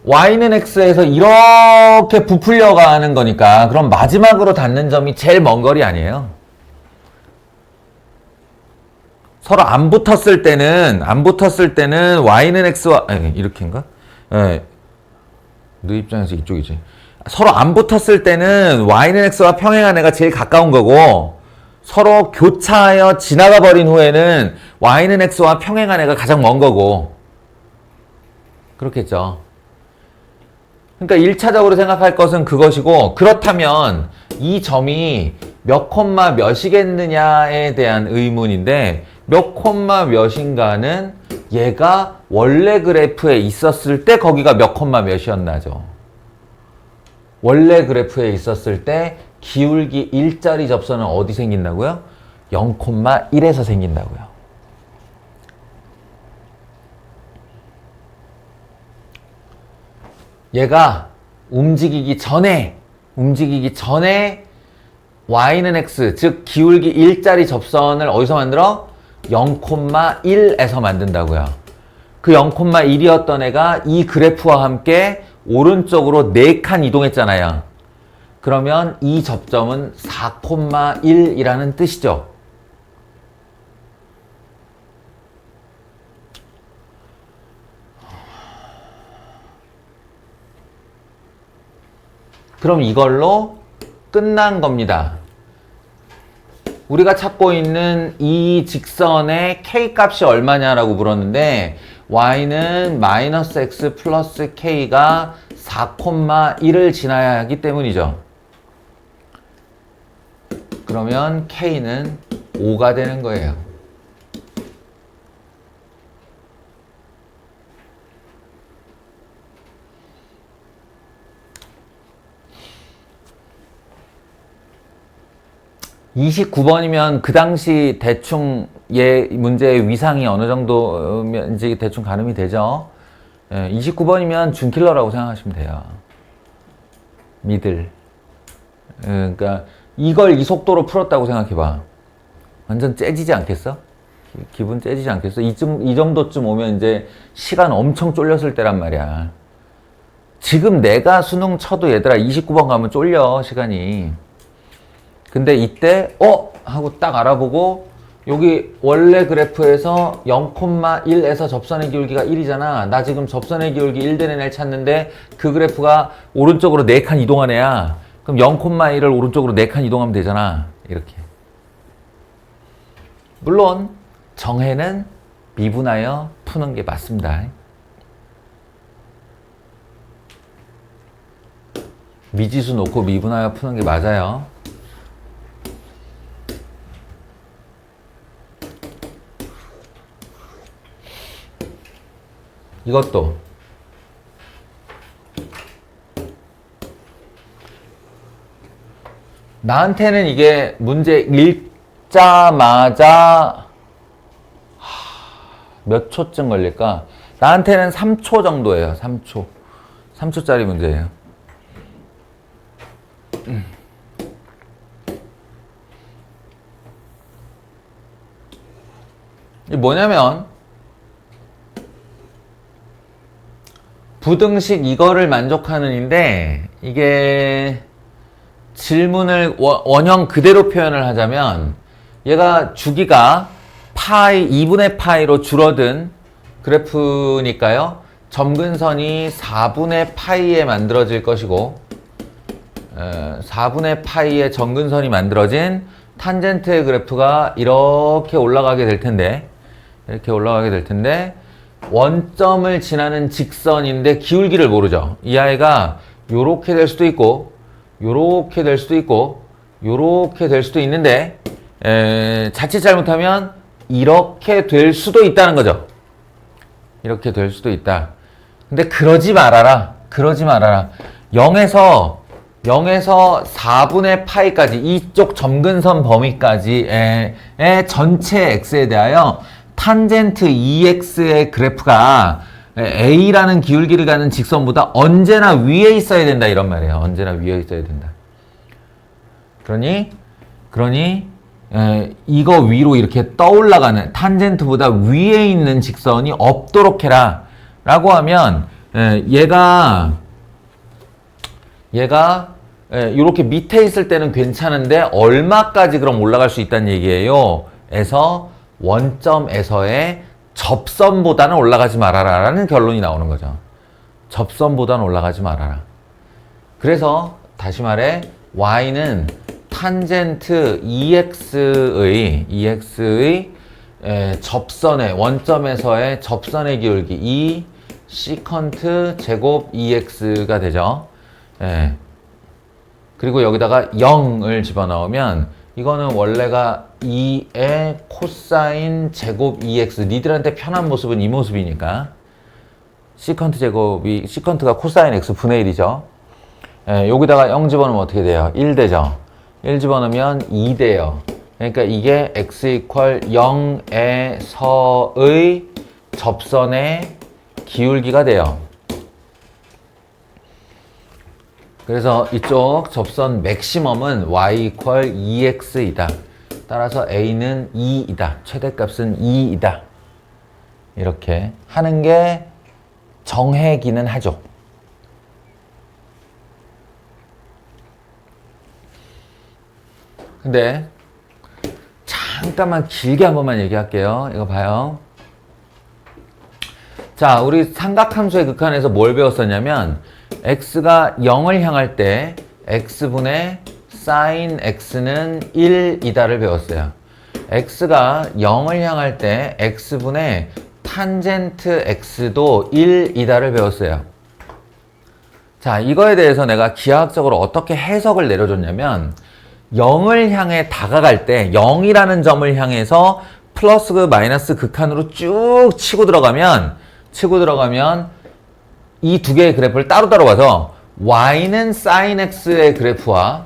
y는 x에서 이렇게 부풀려 가는 거니까, 그럼 마지막으로 닿는 점이 제일 먼 거리 아니에요. 서로 안 붙었을 때는 y는 x와 이렇게인가? 너 입장에서 이쪽이지. 서로 안 붙었을 때는 y는 x와 평행한 애가 제일 가까운 거고, 서로 교차하여 지나가 버린 후에는 y는 x와 평행한 애가 가장 먼 거고, 그렇겠죠. 그러니까 1차적으로 생각할 것은 그것이고, 그렇다면 이 점이 몇 콤마 몇이겠느냐에 대한 의문인데, 몇 콤마 몇인가는 얘가 원래 그래프에 있었을 때 거기가 몇 콤마 몇이었나죠. 원래 그래프에 있었을 때 기울기 1짜리 접선은 어디 생긴다고요? 0,1에서 생긴다고요. 얘가 움직이기 전에 y는 x, 즉 기울기 1짜리 접선을 어디서 만들어? 0,1에서 만든다고요. 그 0,1이었던 애가 이 그래프와 함께 오른쪽으로 4칸 이동했잖아요. 그러면 이 접점은 4,1이라는 뜻이죠. 그럼 이걸로 끝난 겁니다. 우리가 찾고 있는 이 직선의 k 값이 얼마냐라고 물었는데 y는 마이너스 x 플러스 k가 4,1을 지나야 하기 때문이죠. 그러면 k는 5가 되는 거예요. (29번이면) 그 당시 대충 문제의 위상이 어느 정도인지 대충 가늠이 되죠. 29번이면 준킬러라고 생각하시면 돼요. 미들. 그러니까 이걸 이 속도로 풀었다고 생각해봐. 완전 째지지 않겠어? 기분 째지지 않겠어? 이 정도쯤 오면 이제 시간 엄청 쫄렸을 때란 말이야. 지금 내가 수능 쳐도 얘들아 29번 가면 쫄려 시간이. 근데 이때 하고 딱 알아보고 여기 원래 그래프에서 0,1에서 접선의 기울기가 1이잖아. 나 지금 접선의 기울기 1 되는 애 찾는데 그 그래프가 오른쪽으로 4칸 이동한 애야. 그럼 0,1을 오른쪽으로 4칸 이동하면 되잖아. 이렇게. 물론 정해는 미분하여 푸는 게 맞습니다. 미지수 놓고 미분하여 푸는 게 맞아요. 이것도 나한테는 이게 문제 읽자마자 몇 초쯤 걸릴까? 나한테는 3초 정도예요. 3초. 3초짜리 문제예요. 이게 뭐냐면 부등식 이거를 만족하는 인데 이게 질문을 원형 그대로 표현을 하자면 얘가 주기가 파이 2분의 파이로 줄어든 그래프니까요. 점근선이 4분의 파이에 만들어질 것이고 4분의 파이의 점근선이 만들어진 탄젠트의 그래프가 이렇게 올라가게 될 텐데 원점을 지나는 직선인데 기울기를 모르죠. 이 아이가 요렇게 될 수도 있고 요렇게 될 수도 있고 요렇게 될 수도 있는데 자칫 잘못하면 이렇게 될 수도 있다는 거죠. 이렇게 될 수도 있다. 근데 그러지 말아라. 0에서 4분의 파이까지 이쪽 점근선 범위까지의 전체 x에 대하여 탄젠트 2x의 그래프가 a라는 기울기를 가는 직선보다 언제나 위에 있어야 된다 이런 말이에요. 언제나 위에 있어야 된다. 그러니 이거 위로 이렇게 떠올라가는 탄젠트보다 위에 있는 직선이 없도록 해라 라고 하면 얘가 이렇게 밑에 있을 때는 괜찮은데 얼마까지 그럼 올라갈 수 있다는 얘기예요. 에서 원점에서의 접선보다는 올라가지 말아라 라는 결론이 나오는 거죠. 접선보다는 올라가지 말아라. 그래서 다시 말해 y는 탄젠트 2x의 접선의 원점에서의 접선의 기울기 2 시컨트 제곱 2x가 되죠. 그리고 여기다가 0을 집어넣으면 이거는 원래가 2의 코사인 제곱 2x 니들한테 편한 모습은 이 모습이니까 시컨트가 코사인 x 분의 1이죠. 여기다가 0 집어넣으면 어떻게 돼요? 1 되죠. 1 집어넣으면 2 돼요. 그러니까 이게 x 이퀄 0에서의 접선의 기울기가 돼요. 그래서 이쪽 접선 맥시멈은 y 이퀄 2x이다. 따라서 a는 2이다. 최대값은 2이다. 이렇게 하는 게 정해기는 하죠. 근데 잠깐만 길게 한 번만 얘기할게요. 이거 봐요. 자, 우리 삼각함수의 극한에서 뭘 배웠었냐면 x가 0을 향할 때 x분의 sin x는 1이다를 배웠어요. x가 0을 향할 때 x분의 탄젠트 x도 1이다를 배웠어요. 자, 이거에 대해서 내가 기하학적으로 어떻게 해석을 내려줬냐면 0을 향해 다가갈 때 0이라는 점을 향해서 플러스 그 마이너스 극한으로 쭉 치고 들어가면 이 두 개의 그래프를 따로따로 봐서 y는 sin x의 그래프와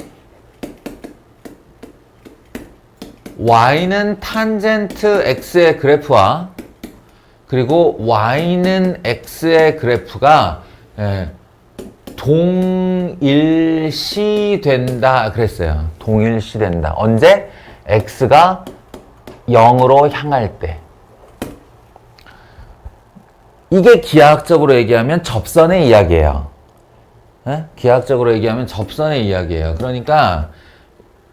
y는 탄젠트 x의 그래프와 그리고 y는 x의 그래프가 동일시 된다 그랬어요. 동일시 된다. 언제? x가 0으로 향할 때. 이게 기하학적으로 얘기하면 접선의 이야기예요. 기하학적으로 얘기하면 접선의 이야기예요. 그러니까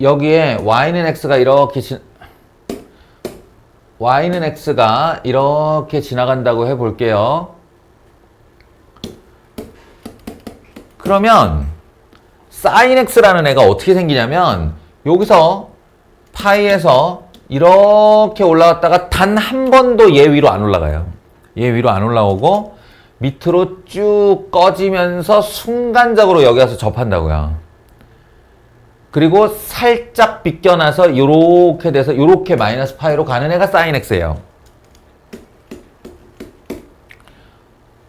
여기에 y는 x가 이렇게 지나간다고 해볼게요. 그러면 sin x라는 애가 어떻게 생기냐면 여기서 파이에서 이렇게 올라갔다가 단 한 번도 얘 위로 안 올라가요. 얘 위로 안 올라오고 밑으로 쭉 꺼지면서 순간적으로 여기 와서 접한다고요. 그리고 살짝 비껴나서 요렇게 돼서 요렇게 마이너스 파이로 가는 애가 sin x예요.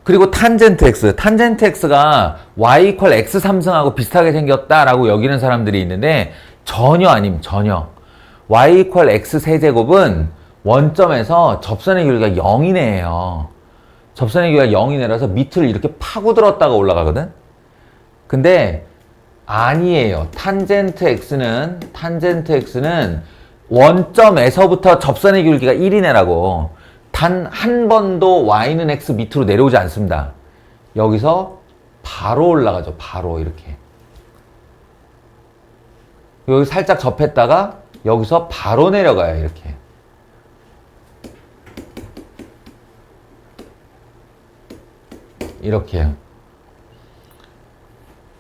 그리고 탄젠트 x. 탄젠트 x가 y 이퀄 x 3승하고 비슷하게 생겼다라고 여기는 사람들이 있는데 전혀 아님, 전혀. y 이퀄 x 세제곱은 원점에서 접선의 길이가 0이네요. 접선의 길이가 0이네라서 밑을 이렇게 파고들었다가 올라가거든? 근데 아니에요. 탄젠트 x는 원점에서부터 접선의 길이가 1이네라고. 단 한 번도 y는 x 밑으로 내려오지 않습니다. 여기서 바로 올라가죠. 바로 이렇게. 여기 살짝 접했다가 여기서 바로 내려가요. 이렇게. 이렇게요.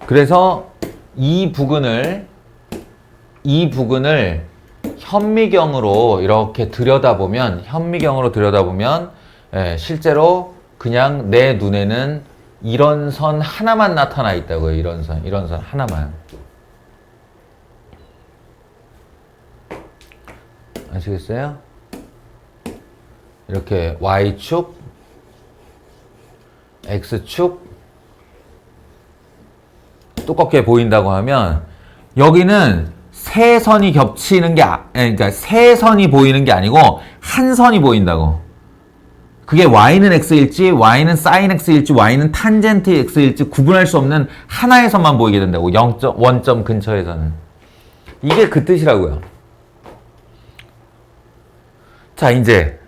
그래서 이 부근을 현미경으로 이렇게 들여다보면 실제로 그냥 내 눈에는 이런 선 하나만 나타나 있다고요. 이런 선 하나만. 아시겠어요? 이렇게 Y축, X축 두껍게 보인다고 하면 여기는 세 선이 겹치는 게 그러니까 세 선이 보이는 게 아니고 한 선이 보인다고. 그게 y는 x일지 y는 sin x일지 y는 탄젠트 x일지 구분할 수 없는 하나의 선만 보이게 된다고. 원점 근처에서는. 이게 그 뜻이라고요. 자, 이제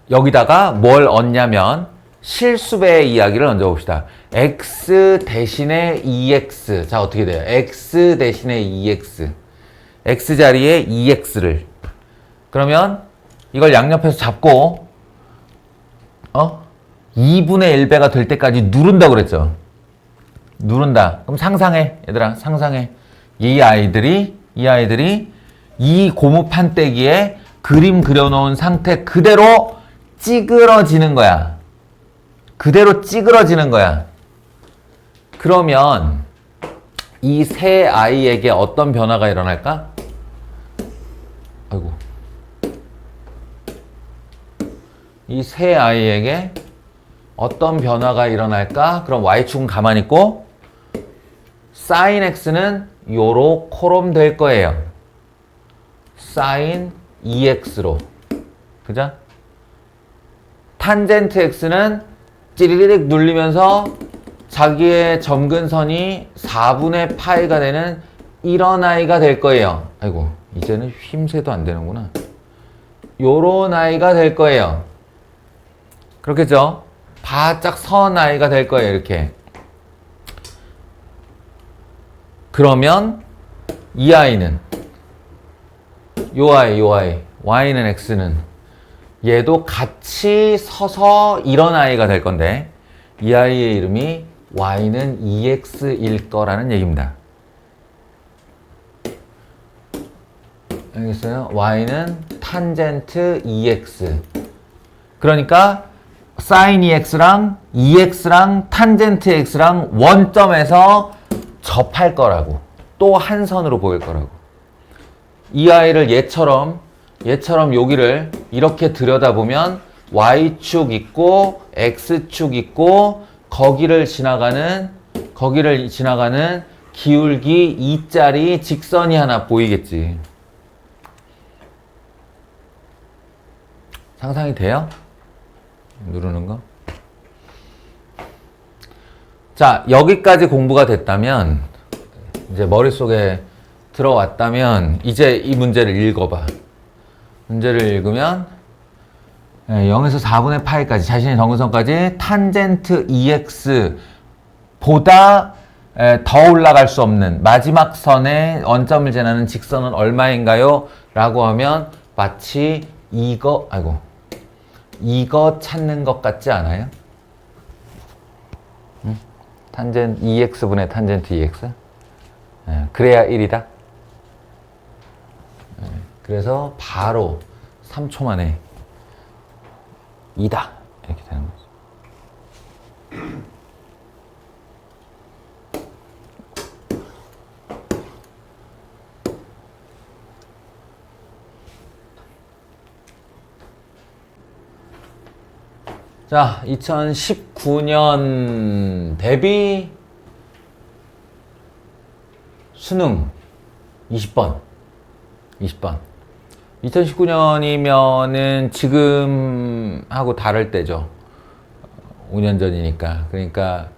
여기다가 뭘 얹냐면 실수배의 이야기를 얹어봅시다. x 대신에 2x. 자, 어떻게 돼요? x 대신에 2x. x 자리에 2x를. 그러면 이걸 양옆에서 잡고 2분의 1배가 될 때까지 누른다고 그랬죠. 누른다. 그럼 상상해. 얘들아, 상상해. 이 아이들이 이 고무 판때기에 그림 그려놓은 상태 그대로 찌그러지는 거야. 그러면 이 세 아이에게 어떤 변화가 일어날까? 아이고. 이 세 아이에게 어떤 변화가 일어날까? 그럼 y축은 가만히 있고 sin x는 요렇게롬 될 거예요. sin 2x로. 그죠? 탄젠트 x는 찌리리릭 눌리면서 자기의 점근선이 4분의 파이가 되는 이런 아이가 될 거예요. 아이고, 이제는 휘임새도 안 되는구나. 요런 아이가 될 거예요. 그렇겠죠? 바짝 선 아이가 될 거예요. 이렇게. 그러면 이 아이는 요 아이 y는 x는 얘도 같이 서서 이런 아이가 될 건데 이 아이의 이름이 y는 2x일 거라는 얘기입니다. 알겠어요? y는 탄젠트 2x. 그러니까 sin 2x랑 2x랑 탄젠트 x랑 원점에서 접할 거라고. 또 한 선으로 보일 거라고. 이 아이를 얘처럼 여기를 이렇게 들여다보면 y축 있고 x축 있고 거기를 지나가는 기울기 2짜리 직선이 하나 보이겠지. 상상이 돼요? 누르는 거? 자, 여기까지 공부가 됐다면, 이제 머릿속에 들어왔다면, 이제 이 문제를 읽어봐. 문제를 읽으면, 0에서 4분의 파이까지, 자신의 정근선까지 탄젠트 2x 보다 더 올라갈 수 없는 마지막 선에 원점을 지나는 직선은 얼마인가요? 라고 하면, 마치 이거 찾는 것 같지 않아요? 응? 탄젠트 2x분의 탄젠트 2x? 그래야 1이다. 그래서 바로 3초 만에 2다. 이렇게 되는 거죠. 자, 2019년 대비 수능 20번. 2019년이면은 지금하고 다를 때죠. 5년 전이니까. 그러니까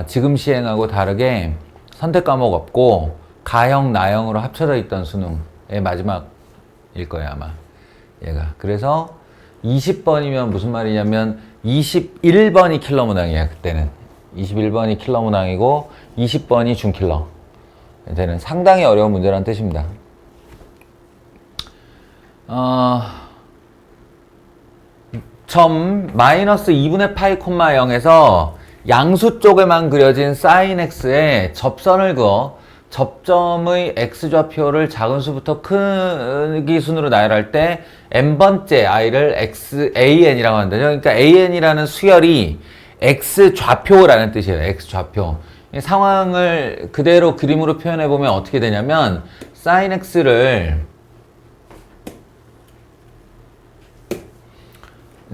지금 시행하고 다르게 선택 과목 없고 가형, 나형으로 합쳐져 있던 수능의 마지막일 거예요, 아마. 얘가. 그래서 20번이면 무슨 말이냐면 21번이 킬러 문항이야, 그때는. 21번이 킬러 문항이고 20번이 준킬러. 되는 상당히 어려운 문제라는 뜻입니다. 점 마이너스 2분의 파이 콤마 0에서 양수 쪽에만 그려진 sin x에 접선을 그어 접점의 x좌표를 작은 수부터 크기 순으로 나열할 때 n번째 i를 an이라고 한다죠. 그러니까 an이라는 수열이 x좌표라는 뜻이에요. x좌표. 이 상황을 그대로 그림으로 표현해 보면 어떻게 되냐면 sin x를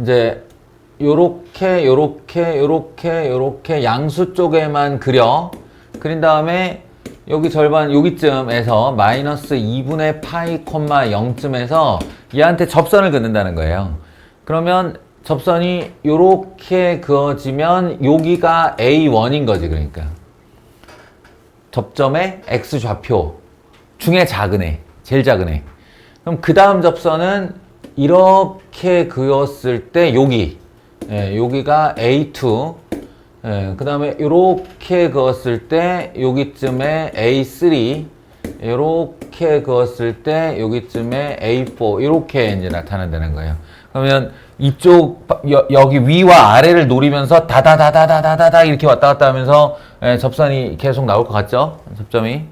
이제 요렇게 양수 쪽에만 그린 다음에 여기 절반 여기쯤에서 마이너스 2분의 파이 콤마 0쯤에서 얘한테 접선을 긋는다는 거예요. 그러면 접선이 요렇게 그어지면 여기가 A1인 거지. 그러니까 접점의 X좌표 중에 작은 애, 제일 작은 애. 그럼 그 다음 접선은 이렇게 그었을 때 여기가 A2, 그 다음에 이렇게 그었을 때 여기쯤에 A3, 이렇게 그었을 때 여기쯤에 A4 이렇게 이제 나타난다는 거예요. 그러면 이쪽 여기 위와 아래를 노리면서 다다다다다다다 이렇게 왔다 갔다 하면서 접선이 계속 나올 것 같죠? 접점이.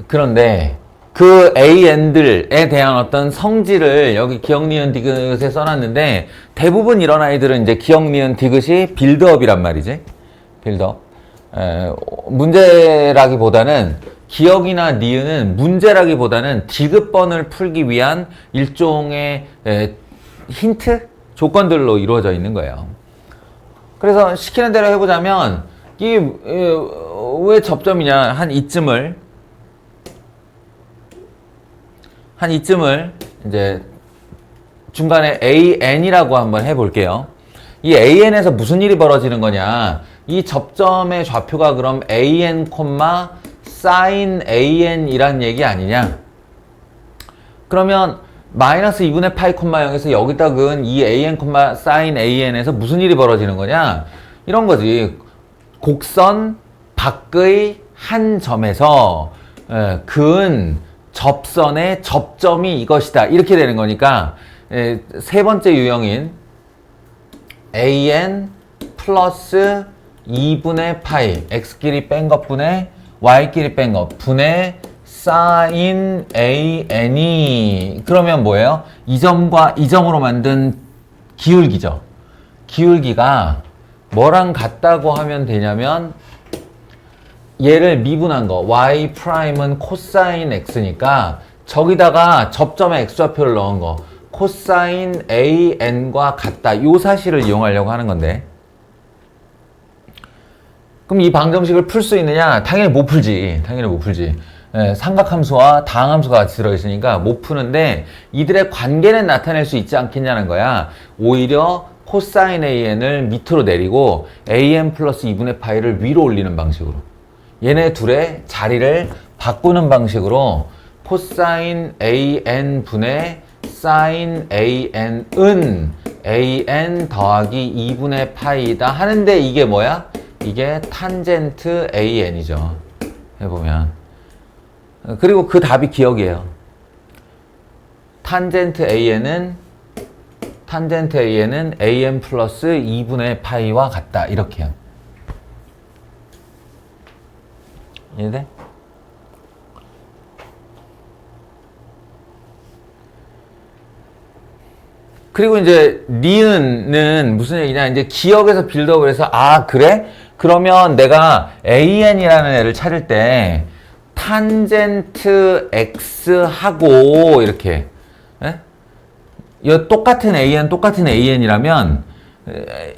그런데 그 AN들에 대한 어떤 성질을 여기 기억, 니은, 디귿에 써놨는데 대부분 이런 아이들은 이제 기억, 니은, 디귿이 빌드업이란 말이지. 빌드업. 문제라기보다는 기억이나 니은은 문제라기보다는 디귿번을 풀기 위한 일종의 힌트? 조건들로 이루어져 있는 거예요. 그래서 시키는 대로 해보자면 이게 왜 접점이냐 한 이쯤을 이제 중간에 AN이라고 한번 해볼게요. 이 AN에서 무슨 일이 벌어지는 거냐? 이 접점의 좌표가 그럼 AN, sin AN이란 얘기 아니냐? 그러면 마이너스 2분의 파이, 0에서 여기다 그은 이 AN, sin AN에서 무슨 일이 벌어지는 거냐? 이런 거지. 곡선 밖의 한 점에서 그은 접선의 접점이 이것이다. 이렇게 되는 거니까 세 번째 유형인 AN 플러스 2분의 파이 x끼리 뺀 것분의 y끼리 뺀 거 분의 sin an이 그러면 뭐예요? 이 점과 이 점으로 만든 기울기죠. 기울기가 뭐랑 같다고 하면 되냐면 얘를 미분한 거 y 프라임은 코사인 x니까 저기다가 접점에 x좌표를 넣은 거 코사인 an과 같다. 이 사실을 이용하려고 하는 건데 그럼 이 방정식을 풀 수 있느냐? 당연히 못 풀지. 당연히 못 풀지. 예, 삼각함수와 다항함수가 같이 들어있으니까 못 푸는데 이들의 관계는 나타낼 수 있지 않겠냐는 거야. 오히려 코사인 an을 밑으로 내리고 an 플러스 2분의 파이를 위로 올리는 방식으로 얘네 둘의 자리를 바꾸는 방식으로 코사인 an 분의 sin an은 an 더하기 2분의 파이다 하는데 이게 뭐야? 이게 탄젠트 an이죠. 해보면 그리고 그 답이 기억이에요. 탄젠트 an은 an 플러스 2분의 파이와 같다. 이렇게요. 이해돼? 그리고 이제 니은은 무슨 얘기냐? 이제 기억에서 빌드업을 해서 아 그래? 그러면 내가 an이라는 애를 찾을 때 탄젠트 x하고 이렇게 똑같은 an이라면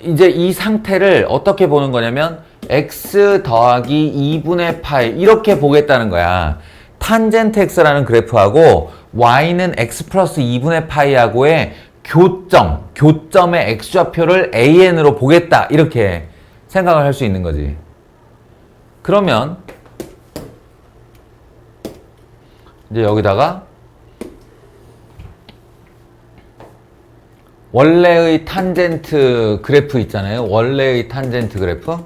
이제 이 상태를 어떻게 보는 거냐면 x 더하기 2분의 파이 이렇게 보겠다는 거야. 탄젠트 x라는 그래프하고 y는 x 플러스 2분의 파이하고의 교점의 x좌표를 an으로 보겠다 이렇게 생각을 할 수 있는 거지. 그러면 이제 여기다가 원래의 탄젠트 그래프 있잖아요. 원래의 탄젠트 그래프.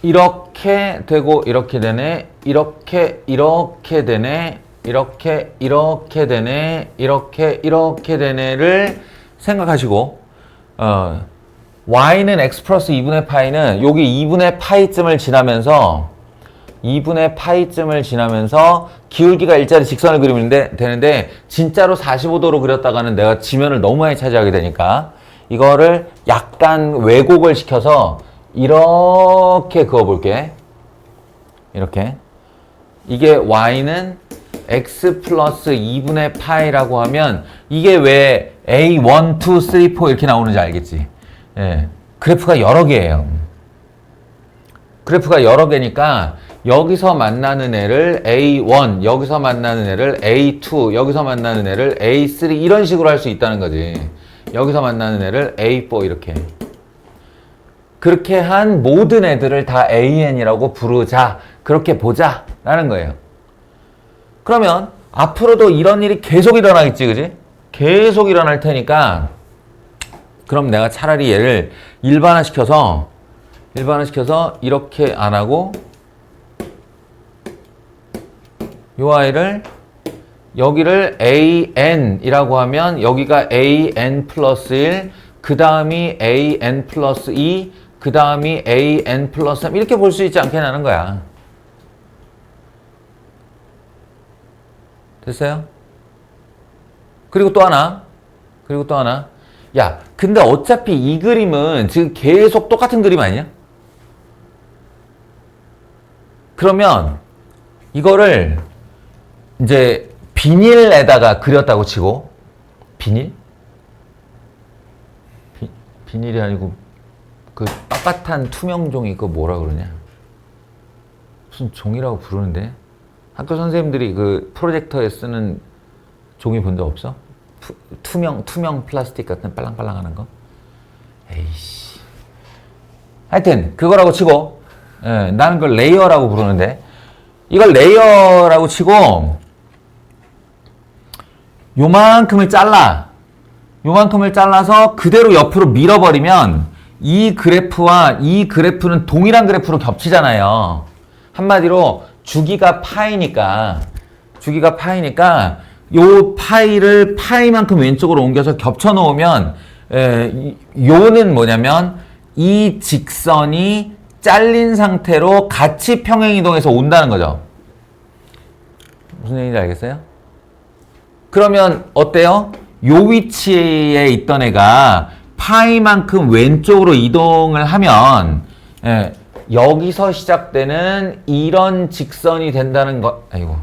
이렇게 되고 이렇게 되네. 이렇게 되네. 이렇게 되네. 이렇게 되네를 생각하시고 y는 x 플러스 2분의 파이는 여기 2분의 파이쯤을 지나면서 기울기가 일자리 직선을 그리면 되는데 진짜로 45도로 그렸다가는 내가 지면을 너무 많이 차지하게 되니까 이거를 약간 왜곡을 시켜서 이렇게 그어볼게. 이렇게 이게 y는 x 플러스 2분의 파이라고 하면 이게 왜 A1, 2, 3, 4 이렇게 나오는지 알겠지? 예. 그래프가 여러 개예요. 그래프가 여러 개니까 여기서 만나는 애를 A1, 여기서 만나는 애를 A2, 여기서 만나는 애를 A3 이런 식으로 할 수 있다는 거지. 여기서 만나는 애를 A4 이렇게. 그렇게 한 모든 애들을 다 AN이라고 부르자. 그렇게 보자. 라는 거예요. 그러면 앞으로도 이런 일이 계속 일어나겠지, 그지? 계속 일어날 테니까 그럼 내가 차라리 얘를 일반화시켜서 이렇게 안 하고 요 아이를 여기를 AN이라고 하면 여기가 AN 플러스 1, 그 다음이 AN 플러스 2, 그 다음이 AN 플러스 3 이렇게 볼 수 있지 않겠냐는 거야. 됐어요? 그리고 또 하나. 야, 근데 어차피 이 그림은 지금 계속 똑같은 그림 아니야? 그러면 이거를 이제 비닐에다가 그렸다고 치고 비닐이 아니고 그 빳빳한 투명 종이 그거 뭐라 그러냐? 무슨 종이라고 부르는데? 학교 선생님들이 그 프로젝터에 쓰는 종이 본 적 없어? 투명 플라스틱 같은 빨랑빨랑하는 거? 에이씨. 하여튼 그거라고 치고 나는 그걸 레이어라고 부르는데 이걸 레이어라고 치고 요만큼을 잘라서 그대로 옆으로 밀어버리면 이 그래프와 이 그래프는 동일한 그래프로 겹치잖아요. 한마디로 주기가 파이니까 요 파이를 파이만큼 왼쪽으로 옮겨서 겹쳐 놓으면 요는 뭐냐면 이 직선이 잘린 상태로 같이 평행이동해서 온다는 거죠. 무슨 얘기인지 알겠어요? 그러면 어때요? 요 위치에 있던 애가 파이만큼 왼쪽으로 이동을 하면 여기서 시작되는 이런 직선이 된다는 것. 아이고,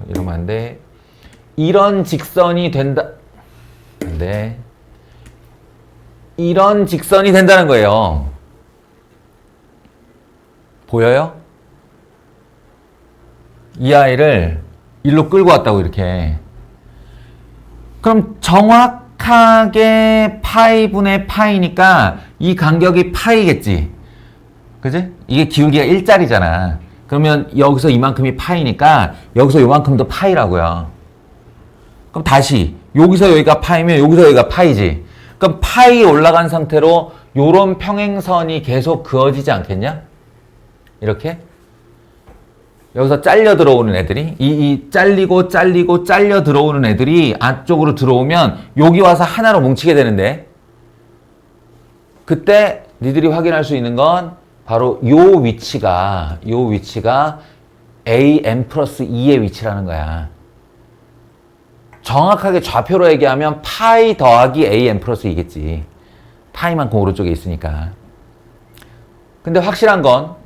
이러면 안 돼. 이런 직선이 된다. 안 돼. 이런 직선이 된다는 거예요. 보여요? 이 아이를 일로 끌고 왔다고, 이렇게. 그럼 정확하게 파이분의 파이니까 이 간격이 파이겠지. 그지? 이게 기울기가 1짜리잖아. 그러면 여기서 이만큼이 파이니까 여기서 요만큼도 파이라고요. 그럼 다시 여기서 여기가 파이면 여기서 여기가 파이지. 그럼 파이 올라간 상태로 요런 평행선이 계속 그어지지 않겠냐? 이렇게? 여기서 잘려 들어오는 애들이 이 잘리고 잘려 들어오는 애들이 안쪽으로 들어오면 여기 와서 하나로 뭉치게 되는데, 그때 니들이 확인할 수 있는 건 바로 요 위치가 AM 플러스 2의 위치라는 거야. 정확하게 좌표로 얘기하면 파이 더하기 AM 플러스 2겠지. 파이만큼 오른쪽에 있으니까. 근데 확실한 건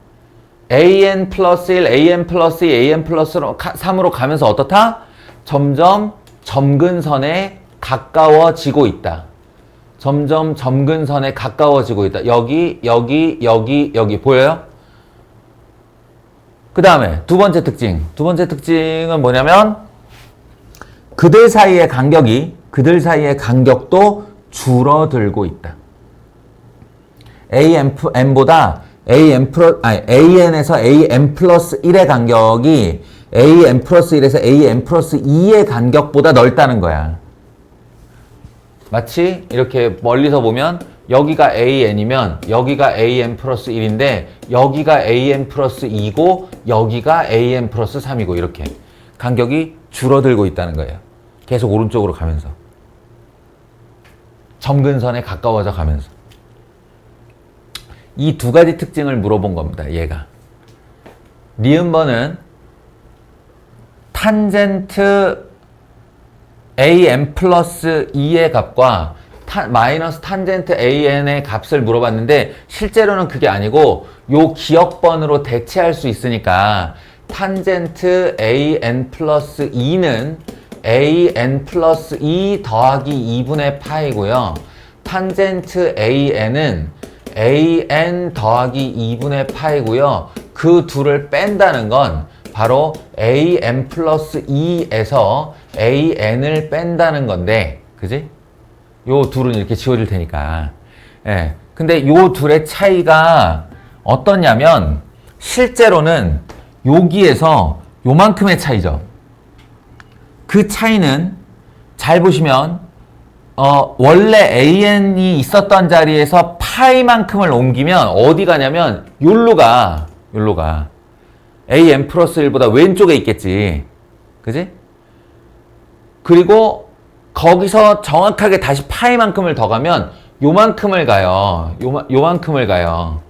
AN 플러스 1, AN 플러스 2, AN 플러스 3으로 가면서 어떻다? 점점 점근선에 가까워지고 있다. 점점 점근선에 가까워지고 있다. 여기 보여요? 그 다음에 두 번째 특징은 뭐냐면 그들 사이의 간격도 줄어들고 있다. AN보다 AN에서 AM 플러스 1의 간격이 AM 플러스 1에서 AM 플러스 2의 간격보다 넓다는 거야. 마치 이렇게 멀리서 보면 여기가 AN이면 여기가 AM 플러스 1인데 여기가 AM 플러스 2고 여기가 AM 플러스 3이고 이렇게 간격이 줄어들고 있다는 거예요. 계속 오른쪽으로 가면서. 점근선에 가까워져 가면서. 이 두 가지 특징을 물어본 겁니다. 얘가. 니은번은 탄젠트 AM 플러스 2의 값과 마이너스 탄젠트 AN의 값을 물어봤는데 실제로는 그게 아니고 요 기억번으로 대체할 수 있으니까 탄젠트 AN 플러스 2는 AN 플러스 2 더하기 2분의 파이고요. 탄젠트 AN은 AN 더하기 2분의 파이고요. 그 둘을 뺀다는 건 바로 AM 플러스 2에서 AN을 뺀다는 건데, 그지? 요 둘은 이렇게 지워질 테니까. 예. 근데 요 둘의 차이가 어떠냐면, 실제로는 여기에서 요만큼의 차이죠. 그 차이는 잘 보시면, 원래 AN이 있었던 자리에서 파이만큼을 옮기면 어디 가냐면, 요로 가. AM 플러스 1보다 왼쪽에 있겠지. 그지? 그리고 거기서 정확하게 다시 파이만큼을 더 가면 요만큼을 가요. 요만큼을 가요.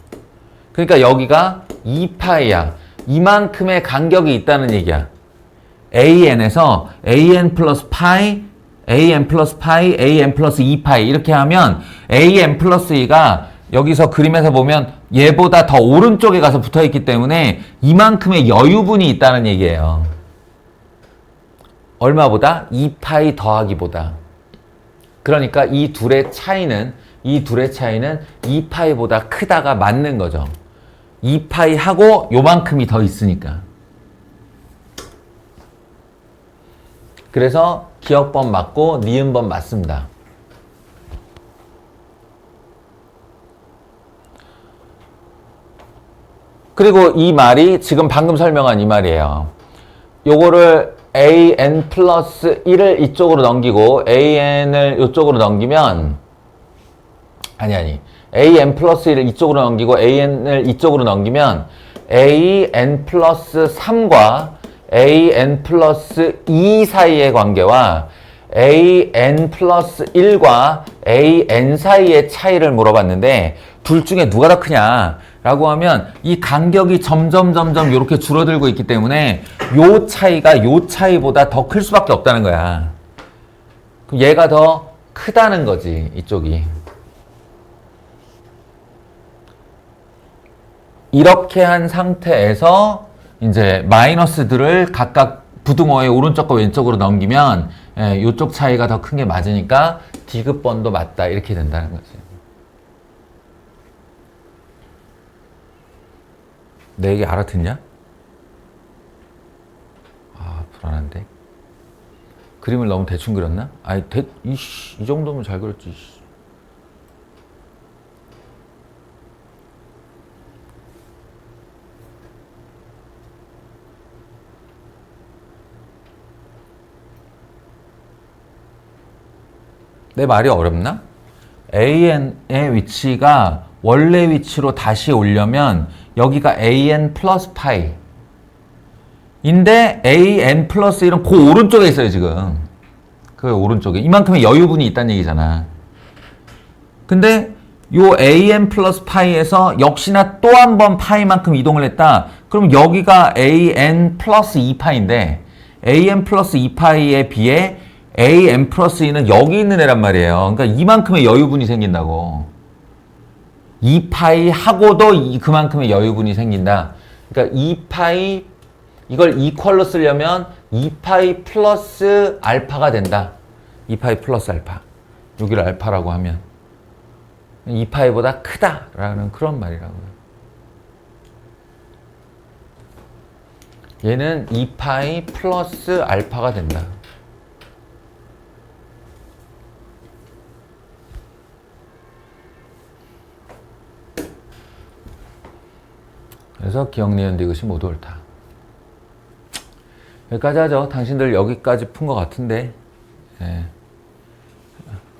그러니까 여기가 2파이야. 이만큼의 간격이 있다는 얘기야. AN에서 AN 플러스 파이, AN 플러스 파이, AN 플러스 2파이 이렇게 하면 AN 플러스 2가 여기서 그림에서 보면 얘보다 더 오른쪽에 가서 붙어있기 때문에 이만큼의 여유분이 있다는 얘기예요. 얼마보다? 2파이 더하기보다. 그러니까 이 둘의 차이는 2파이보다 크다가 맞는 거죠. 2파이 하고 요만큼이 더 있으니까. 그래서 기억번 맞고 니은번 맞습니다. 그리고 이 말이 지금 방금 설명한 이 말이에요. 요거를 AN 플러스 1을 이쪽으로 넘기고 AN을 이쪽으로 넘기면 AN 플러스 1을 이쪽으로 넘기고 AN을 이쪽으로 넘기면 AN 플러스 3과 an 플러스 2 사이의 관계와 an 플러스 1과 an 사이의 차이를 물어봤는데 둘 중에 누가 더 크냐 라고 하면 이 간격이 점점 이렇게 줄어들고 있기 때문에 요 차이가 요 차이보다 더 클 수밖에 없다는 거야. 그럼 얘가 더 크다는 거지, 이쪽이. 이렇게 한 상태에서 이제 마이너스들을 각각 부등호의 오른쪽과 왼쪽으로 넘기면 이쪽 차이가 더 큰 게 맞으니까 디귿번도 맞다 이렇게 된다는 거지. 내 얘기 알아듣냐? 아, 불안한데. 그림을 너무 대충 그렸나? 아니, 이 정도면 잘 그렸지. 내 말이 어렵나? an의 위치가 원래 위치로 다시 오려면 여기가 an 플러스 파이 인데 an 플러스 1은 그 오른쪽에 있어요 지금. 그 오른쪽에 이만큼의 여유분이 있다는 얘기잖아. 근데 요 an 플러스 파이에서 역시나 또 한 번 파이만큼 이동을 했다. 그럼 여기가 an 플러스 2파인데 an 플러스 2파이에 비해 an 플러스 2는 여기 있는 애란 말이에요. 그러니까 이만큼의 여유분이 생긴다고. 2파이 하고도 그만큼의 여유분이 생긴다. 그러니까 2파이 이걸 이퀄로 쓰려면 2파이 플러스 알파가 된다. 2파이 플러스 알파. 여기를 알파라고 하면 2파이보다 크다라는 그런 말이라고요. 얘는 2파이 플러스 알파가 된다. 그래서 기억, 니은, 디귿이 모두 옳다. 여기까지 하죠. 당신들 여기까지 푼 것 같은데. 예.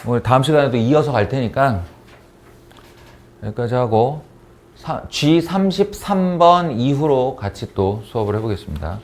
오늘 다음 시간에도 이어서 갈 테니까 여기까지 하고 G33번 이후로 같이 또 수업을 해보겠습니다.